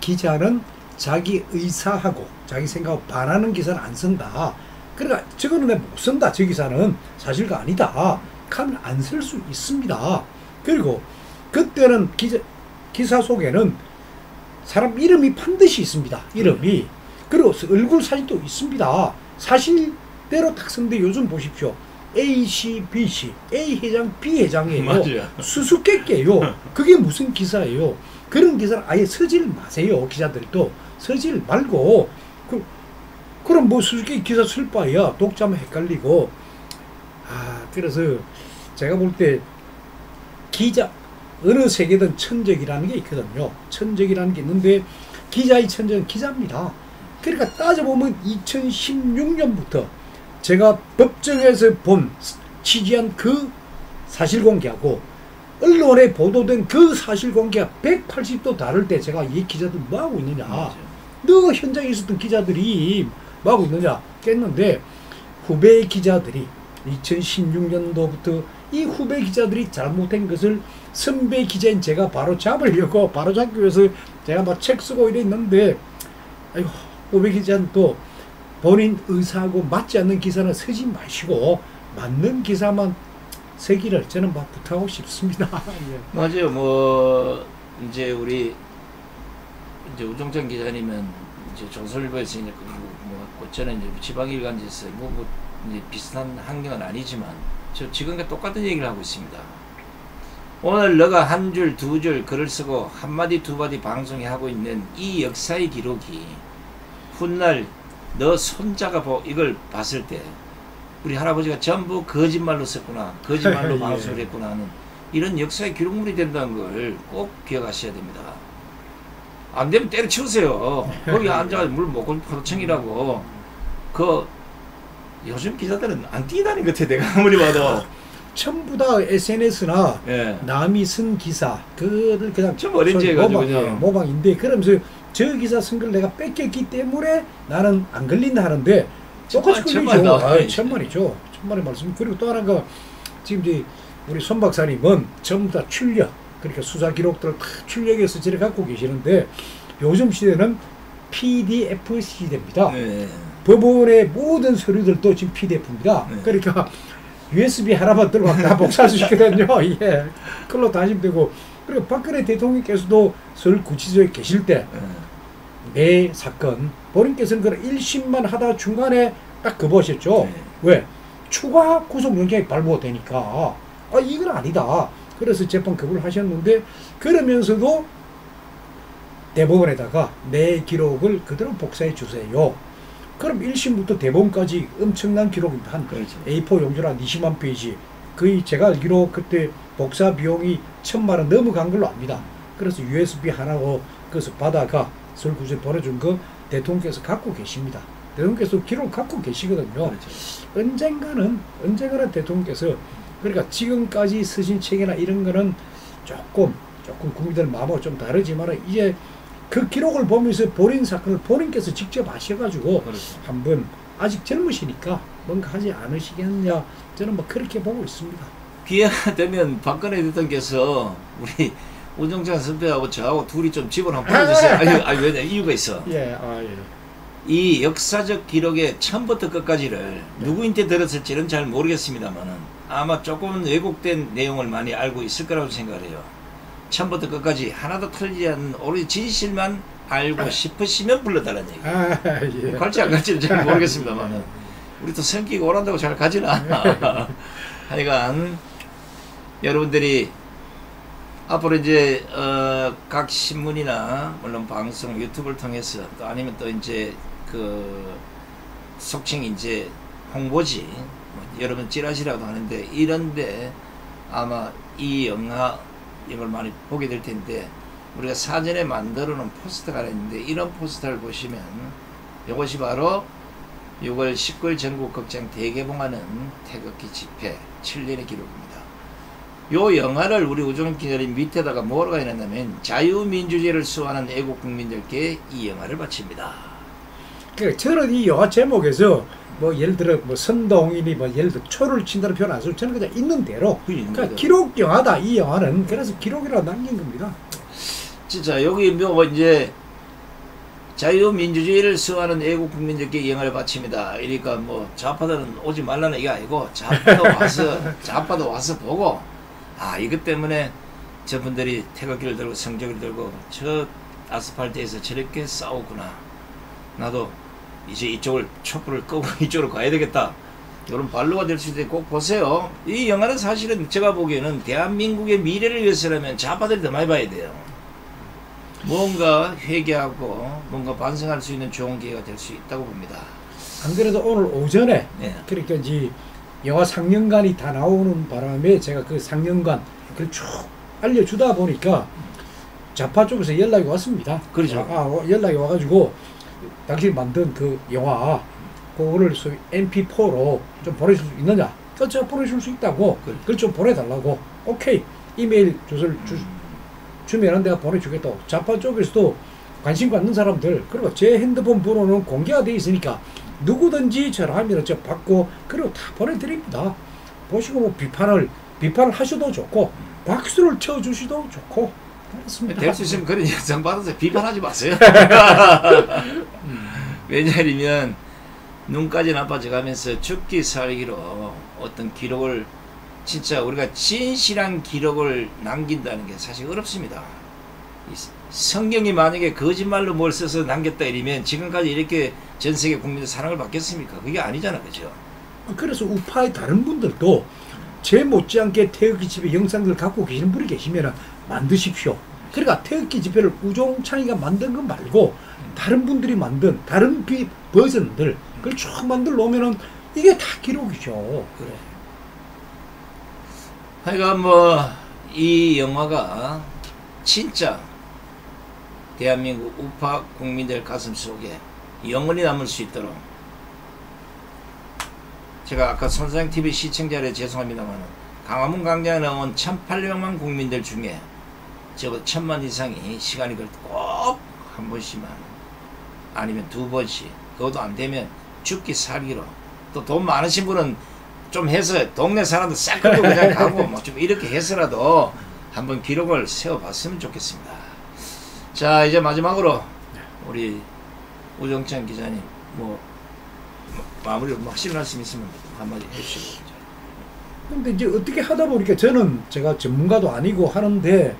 [SPEAKER 2] 기자는 자기 의사하고 자기 생각하고 반하는 기사는 안 쓴다. 그러니까 저거는 내가 못 쓴다. 저 기사는 사실가 아니다. 하면 안 쓸 수 있습니다. 그리고 그때는 기사 속에는 사람 이름이 반드시 있습니다. 이름이. 그리고 얼굴 사진도 있습니다. 사실대로 딱 쓰는데 요즘 보십시오. A씨, B씨, A 회장, B 회장이에요. 수수께끼예요. 그게 무슨 기사예요? 그런 기사를 아예 쓰질 마세요. 기자들이 또 쓰질 말고 그럼 뭐 수수께끼 기사 쓸 바에야 독자만 헷갈리고 그래서 제가 볼 때 기자 어느 세계든 천적이라는 게 있거든요. 천적이라는 게 있는데 기자의 천적은 기자입니다. 그러니까 따져보면 2016년부터 제가 법정에서 취재한 그 사실공개하고 언론에 보도된 그 사실공개가 180도 다를 때 제가 이 기자들 뭐하고 있느냐. 너 현장에 있었던 기자들이 뭐하고 있느냐 깼는데 후배 기자들이 2016년도부터 이 후배 기자들이 잘못된 것을 선배 기자인 제가 바로 잡으려고 바로 잡기 위해서 제가 막 책 쓰고 이랬는데 아이고 후배 기자는 또 본인 의사하고 맞지 않는 기사는 쓰지 마시고 맞는 기사만 쓰기를 저는 막 부탁하고 싶습니다.
[SPEAKER 1] 맞아요. 뭐 이제 우리 이제 우종찬 기자님은 이제 조선일보에서 이제 뭐 저는 이제 지방일간지에서 뭐 이제 비슷한 환경은 아니지만 저 지금과 똑같은 얘기를 하고 있습니다. 오늘 너가 한 줄, 두 줄 글을 쓰고 한마디, 두마디 방송에 하고 있는 이 역사의 기록이 훗날 너 손자가 이걸 봤을 때 우리 할아버지가 전부 거짓말로 썼구나, 거짓말로 방송을 했구나 하는 이런 역사의 기록물이 된다는 걸 꼭 기억하셔야 됩니다. 안 되면 때려치우세요. 거기 앉아서 물 먹고 포도청이라고. 요즘 기자들은 안 뛰다는 것 같아. 내가 아무리 봐도
[SPEAKER 2] 전부 다 SNS나 남이 쓴 기사 그를 그냥
[SPEAKER 1] 좀 어린지 해가지고
[SPEAKER 2] 모방인데 그러면서 저 기사 쓴 걸 내가 뺏겼기 때문에 나는 안 걸린다 하는데 똑같이
[SPEAKER 1] 천만
[SPEAKER 2] 걸리죠.
[SPEAKER 1] 나와요.
[SPEAKER 2] 천만이죠. 천만의 말씀. 그리고 또 하나가 지금 이제 우리 손 박사님은 전부 다 출력, 그러니까 수사 기록들을 다 출력해서 저를 갖고 계시는데 요즘 시대는 PDF 시대입니다.
[SPEAKER 1] 네.
[SPEAKER 2] 법원의 모든 서류들도 지금 PDF입니다.
[SPEAKER 1] 네.
[SPEAKER 2] 그러니까 USB 하나만 들고 다 복사할 수 있거든요. 예. 그걸로 다 하시면 되고. 그리고 박근혜 대통령께서도 서울 구치소에 계실 때 매 사건 본인께서는 그런 1심만 하다 중간에 딱 거부하셨죠.
[SPEAKER 1] 네.
[SPEAKER 2] 왜? 추가 구속영장이 발부가 되니까 이건 아니다. 그래서 재판 거부를 하셨는데 그러면서도 대법원에다가 내 기록을 그대로 복사해 주세요. 그럼 1심부터 대법원까지 엄청난 기록입니다. 한
[SPEAKER 1] 그렇죠.
[SPEAKER 2] A4 용지로 한 20만 페이지. 거의 제가 알기로 그때 복사 비용이 1,000만 원 넘어간 걸로 압니다. 그래서 USB 하나고 그래서 받아가 서울구치소에 보내준 거 대통령께서 갖고 계십니다. 대통령께서 기록 갖고 계시거든요.
[SPEAKER 1] 그렇죠.
[SPEAKER 2] 언젠가는 대통령께서 그러니까 지금까지 쓰신 책이나 이런 거는 조금 국민들 마음하고 좀 다르지만 이제 그 기록을 보면서 본인 사건을 본인께서 직접 하셔가지고
[SPEAKER 1] 그렇죠.
[SPEAKER 2] 한번 아직 젊으시니까 뭔가 하지 않으시겠냐 저는 뭐 그렇게 보고 있습니다.
[SPEAKER 1] 기회가 되면 박근혜 대통령께서 우리 우정찬 선배하고 저하고 둘이 좀 집을 한번 풀어주세요. 아니 왜냐 이유가 있어.
[SPEAKER 2] 예.
[SPEAKER 1] 이 역사적 기록의 처음부터 끝까지를 누구한테 들었을지는 잘 모르겠습니다만은 아마 조금은 왜곡된 내용을 많이 알고 있을 거라고 생각을 해요. 처음부터 끝까지 하나도 틀리지 않는 오로지 진실만 알고 싶으시면 불러달라는 얘기.
[SPEAKER 2] 예.
[SPEAKER 1] 갈지 안 갈지는 잘 모르겠습니다만은 우리 또 성격이 오란다고 잘 가지나. 하여간 여러분들이 앞으로 이제 각 신문이나 물론 방송 유튜브를 통해서 또 아니면 또 이제 그 속칭 이제 홍보지 뭐 여러분 찌라시라고 하는데 이런데 아마 이 영화 이걸 많이 보게 될 텐데 우리가 사전에 만들어 놓은 포스터가 있는데 이런 포스터를 보시면 이것이 바로 6월 19일 전국극장 대개봉하는 태극기 집회 7년의 기록입니다. 요 영화를 우리 우정찬 기자님 밑에다가 뭐라고 해놨냐면 자유민주주의를 수호하는 애국 국민들께 이 영화를 바칩니다.
[SPEAKER 2] 그러니까 저는 이 영화 제목에서 뭐 예를 들어 뭐 선동이니 뭐 예를 들어 초를 친다는 표현 안 쓰고 저는 그냥 있는 대로 그러니까 기록 영화다 이 영화는. 그래서 기록이라고 남긴 겁니다.
[SPEAKER 1] 진짜 여기 뭐 이제 자유민주주의를 수호하는 애국 국민들께 이 영화를 바칩니다. 이러니까 뭐 좌파들은 오지 말라는 얘기 아니고 좌파도 와서 보고 이것 때문에 저분들이 태극기를 들고 성적을 들고 저 아스팔트에서 저렇게 싸우구나. 나도 이제 이쪽을 촛불을 끄고 이쪽으로 가야 되겠다. 이런 발로가 될 수 있는데 꼭 보세요. 이 영화는 사실은 제가 보기에는 대한민국의 미래를 위해서라면 좌파들이 더 많이 봐야 돼요. 뭔가 회개하고 뭔가 반성할 수 있는 좋은 기회가 될 수 있다고 봅니다.
[SPEAKER 2] 안 그래도 오늘 오전에 그러니까 이제 영화 상영관이 다 나오는 바람에 제가 그 상영관 그걸 쭉 알려주다 보니까 좌파 쪽에서 연락이 왔습니다.
[SPEAKER 1] 그렇죠.
[SPEAKER 2] 연락이 와가지고 당신이 만든 그 영화 그거를 소위 MP4로 좀 보내줄 수 있느냐? 제가 보내줄 수 있다고. 그걸 좀 보내달라고. 오케이. 이메일 주소를 주면은 내가 보내주겠다고. 좌파 쪽에서도 관심 갖는 사람들 그리고 제 핸드폰 번호는 공개가 돼 있으니까 누구든지 전화하면 저 받고 그리고 다 보내드립니다. 보시고 뭐 비판을 하셔도 좋고 박수를 쳐주시도 좋고 그렇습니다.
[SPEAKER 1] 될 수 있으면 그런 영상 받아서 비판하지 마세요. 왜냐하면 눈까지 나빠져 가면서 죽기 살기로 어떤 기록을 진짜 우리가 진실한 기록을 남긴다는 게 사실 어렵습니다. 성경이 만약에 거짓말로 뭘 써서 남겼다 이러면 지금까지 이렇게 전 세계 국민들 사랑을 받겠습니까? 그게 아니잖아, 그죠?
[SPEAKER 2] 그래서 우파의 다른 분들도 제 못지않게 태극기 집회 영상들 갖고 계시는 분이 계시면 만드십시오. 그러니까 태극기 집회를 우종찬이가 만든 거 말고 다른 분들이 만든 다른 버전들 그걸 쭉 만들어 놓으면은 이게 다 기록이죠.
[SPEAKER 1] 그래. 하여간 뭐 이 영화가 진짜 대한민국 우파 국민들 가슴 속에 영원히 남을 수 있도록 제가 아까 선상TV 시청자를 죄송합니다만 강화문 광장에 나온 1,800만 국민들 중에 적어도 1,000만 이상이 시간이 걸 때 꼭 한 번씩만 아니면 두 번씩 그것도 안 되면 죽기 살기로 또 돈 많으신 분은 좀 해서 동네 사람들 싹 끌고 그냥 가고 뭐 좀 이렇게 해서라도 한번 기록을 세워봤으면 좋겠습니다. 자, 이제 마지막으로 우리 우정찬 기자님 뭐 마무리로 뭐 하실 말씀 있으면 한마디 해주시고.
[SPEAKER 2] 근데 이제 어떻게 하다 보니까 저는 제가 전문가도 아니고 하는데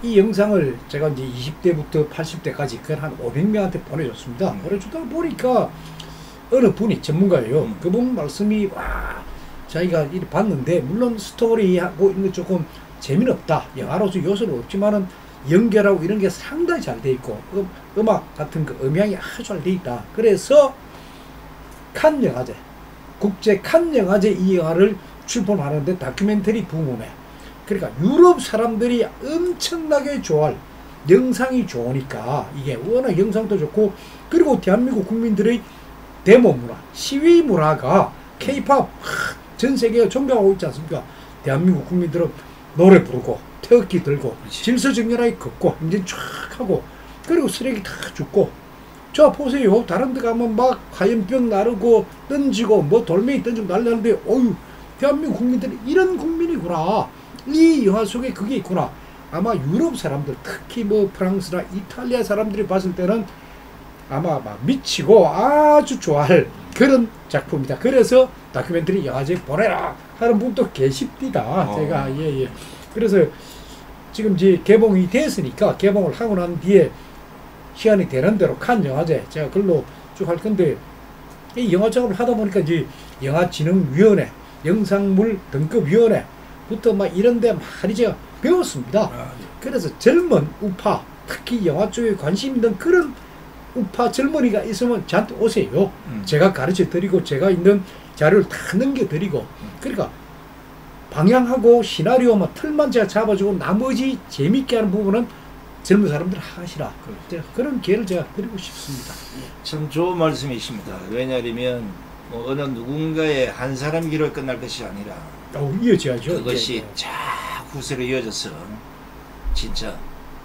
[SPEAKER 2] 이 영상을 제가 이제 20대부터 80대까지 그걸 한 500명한테 보내줬습니다. 보내주다 보니까 어느 분이 전문가예요. 그분 말씀이 와 자기가 이렇게 봤는데 물론 스토리하고 이런 거 조금 재미는 없다. 영화로서 요소는 없지만은 연결하고 이런 게 상당히 잘 돼 있고 음악 같은 그 음향이 아주 잘 돼 있다. 그래서 칸 영화제 국제 칸 영화제 이 영화를 출품하는데 다큐멘터리 부문에 그러니까 유럽 사람들이 엄청나게 좋아할 영상이 좋으니까 이게 워낙 영상도 좋고 그리고 대한민국 국민들의 데모 문화, 시위 문화가 K-팝 전 세계가 존경하고 있지 않습니까? 대한민국 국민들은 노래 부르고 태극기 들고 질서정연하게 걷고 행진 쫙 하고 그리고 쓰레기 다 줍고 저 보세요. 다른 데 가면 막 화염병 나르고 던지고 뭐 돌멩이 던지고 난리나는데 어휴 대한민국 국민들이 이런 국민이구나. 이 영화 속에 그게 있구나. 아마 유럽 사람들 특히 뭐 프랑스나 이탈리아 사람들이 봤을 때는 아마 막 미치고 아주 좋아할 그런 작품이다. 그래서 다큐멘터리 영화제 보내라 하는 분도 계십니다. 제가 예. 그래서 지금 이제 개봉이 됐으니까 개봉을 하고 난 뒤에 시간이 되는 대로 칸 영화제 제가 글로 쭉 할 건데 이 영화 작업을 하다 보니까 이제 영화진흥위원회, 영상물 등급위원회부터 막 이런데 많이 제가 배웠습니다. 그래서 젊은 우파, 특히 영화 쪽에 관심 있는 그런 우파 젊은이가 있으면 저한테 오세요. 제가 가르쳐 드리고 제가 있는 자료를 다 넘겨 드리고 그러니까 방향하고 시나리오만 틀만 제가 잡아주고 나머지 재밌게 하는 부분은 젊은 사람들 하시라. 그런 기회를 제가 드리고 싶습니다.
[SPEAKER 1] 참 좋은 말씀이십니다. 왜냐하면 뭐 어느 누군가의 한 사람 기록에 끝날 것이 아니라
[SPEAKER 2] 이어져야죠.
[SPEAKER 1] 그것이 쫙 후세로 이어져서 진짜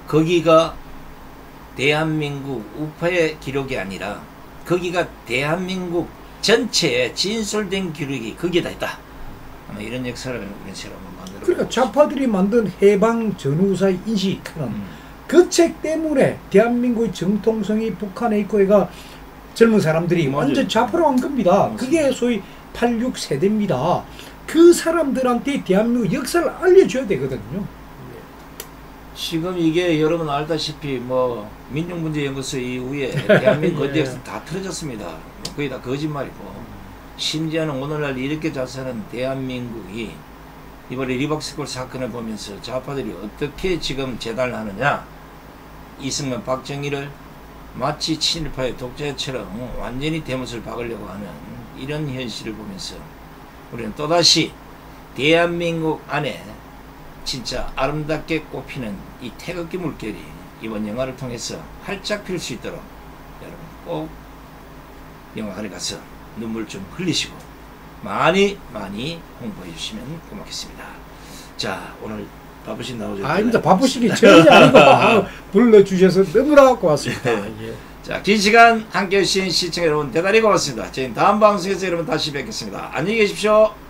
[SPEAKER 1] 거기가 대한민국 우파의 기록이 아니라 거기가 대한민국 전체의 진솔된 기록이 거기에 다 있다. 아마 이런 역사를 우리는 새로 한번 만들어.
[SPEAKER 2] 그러니까 좌파들이 만든 해방 전후사의 인식하는 그 책 때문에 대한민국의 정통성이 북한에 있고 얘가 젊은 사람들이
[SPEAKER 1] 맞아요.
[SPEAKER 2] 완전 좌파로 간 겁니다. 맞아요. 그게 소위 86 세대입니다. 그 사람들한테 대한민국 역사를 알려줘야 되거든요.
[SPEAKER 1] 지금 이게 여러분 알다시피 뭐 민족문제연구소 이후에 대한민국
[SPEAKER 2] 예.
[SPEAKER 1] 역사 다 틀어졌습니다. 거의 다 거짓말이고 심지어는 오늘날 이렇게 잘 사는 대한민국이 이번에 리박스콜 사건을 보면서 좌파들이 어떻게 지금 재단을 하느냐. 이승만 박정희를 마치 친일파의 독재처럼 완전히 대못을 박으려고 하는 이런 현실을 보면서 우리는 또다시 대한민국 안에 진짜 아름답게 꽃피는 이 태극기 물결이 이번 영화를 통해서 활짝 필 수 있도록 여러분 꼭 영화관에 가서 눈물 좀 흘리시고 많이 홍보해 주시면 고맙겠습니다. 자, 오늘 바쁘신 나오셨죠?
[SPEAKER 2] 아닙니다. 바쁘시기 전혀 아니고 불러주셔서 너무나 고맙습니다. 예.
[SPEAKER 1] 자, 긴 시간 함께 해주신 시청자 여러분 대단히 고맙습니다. 저희는 다음 방송에서 여러분 다시 뵙겠습니다. 안녕히 계십시오.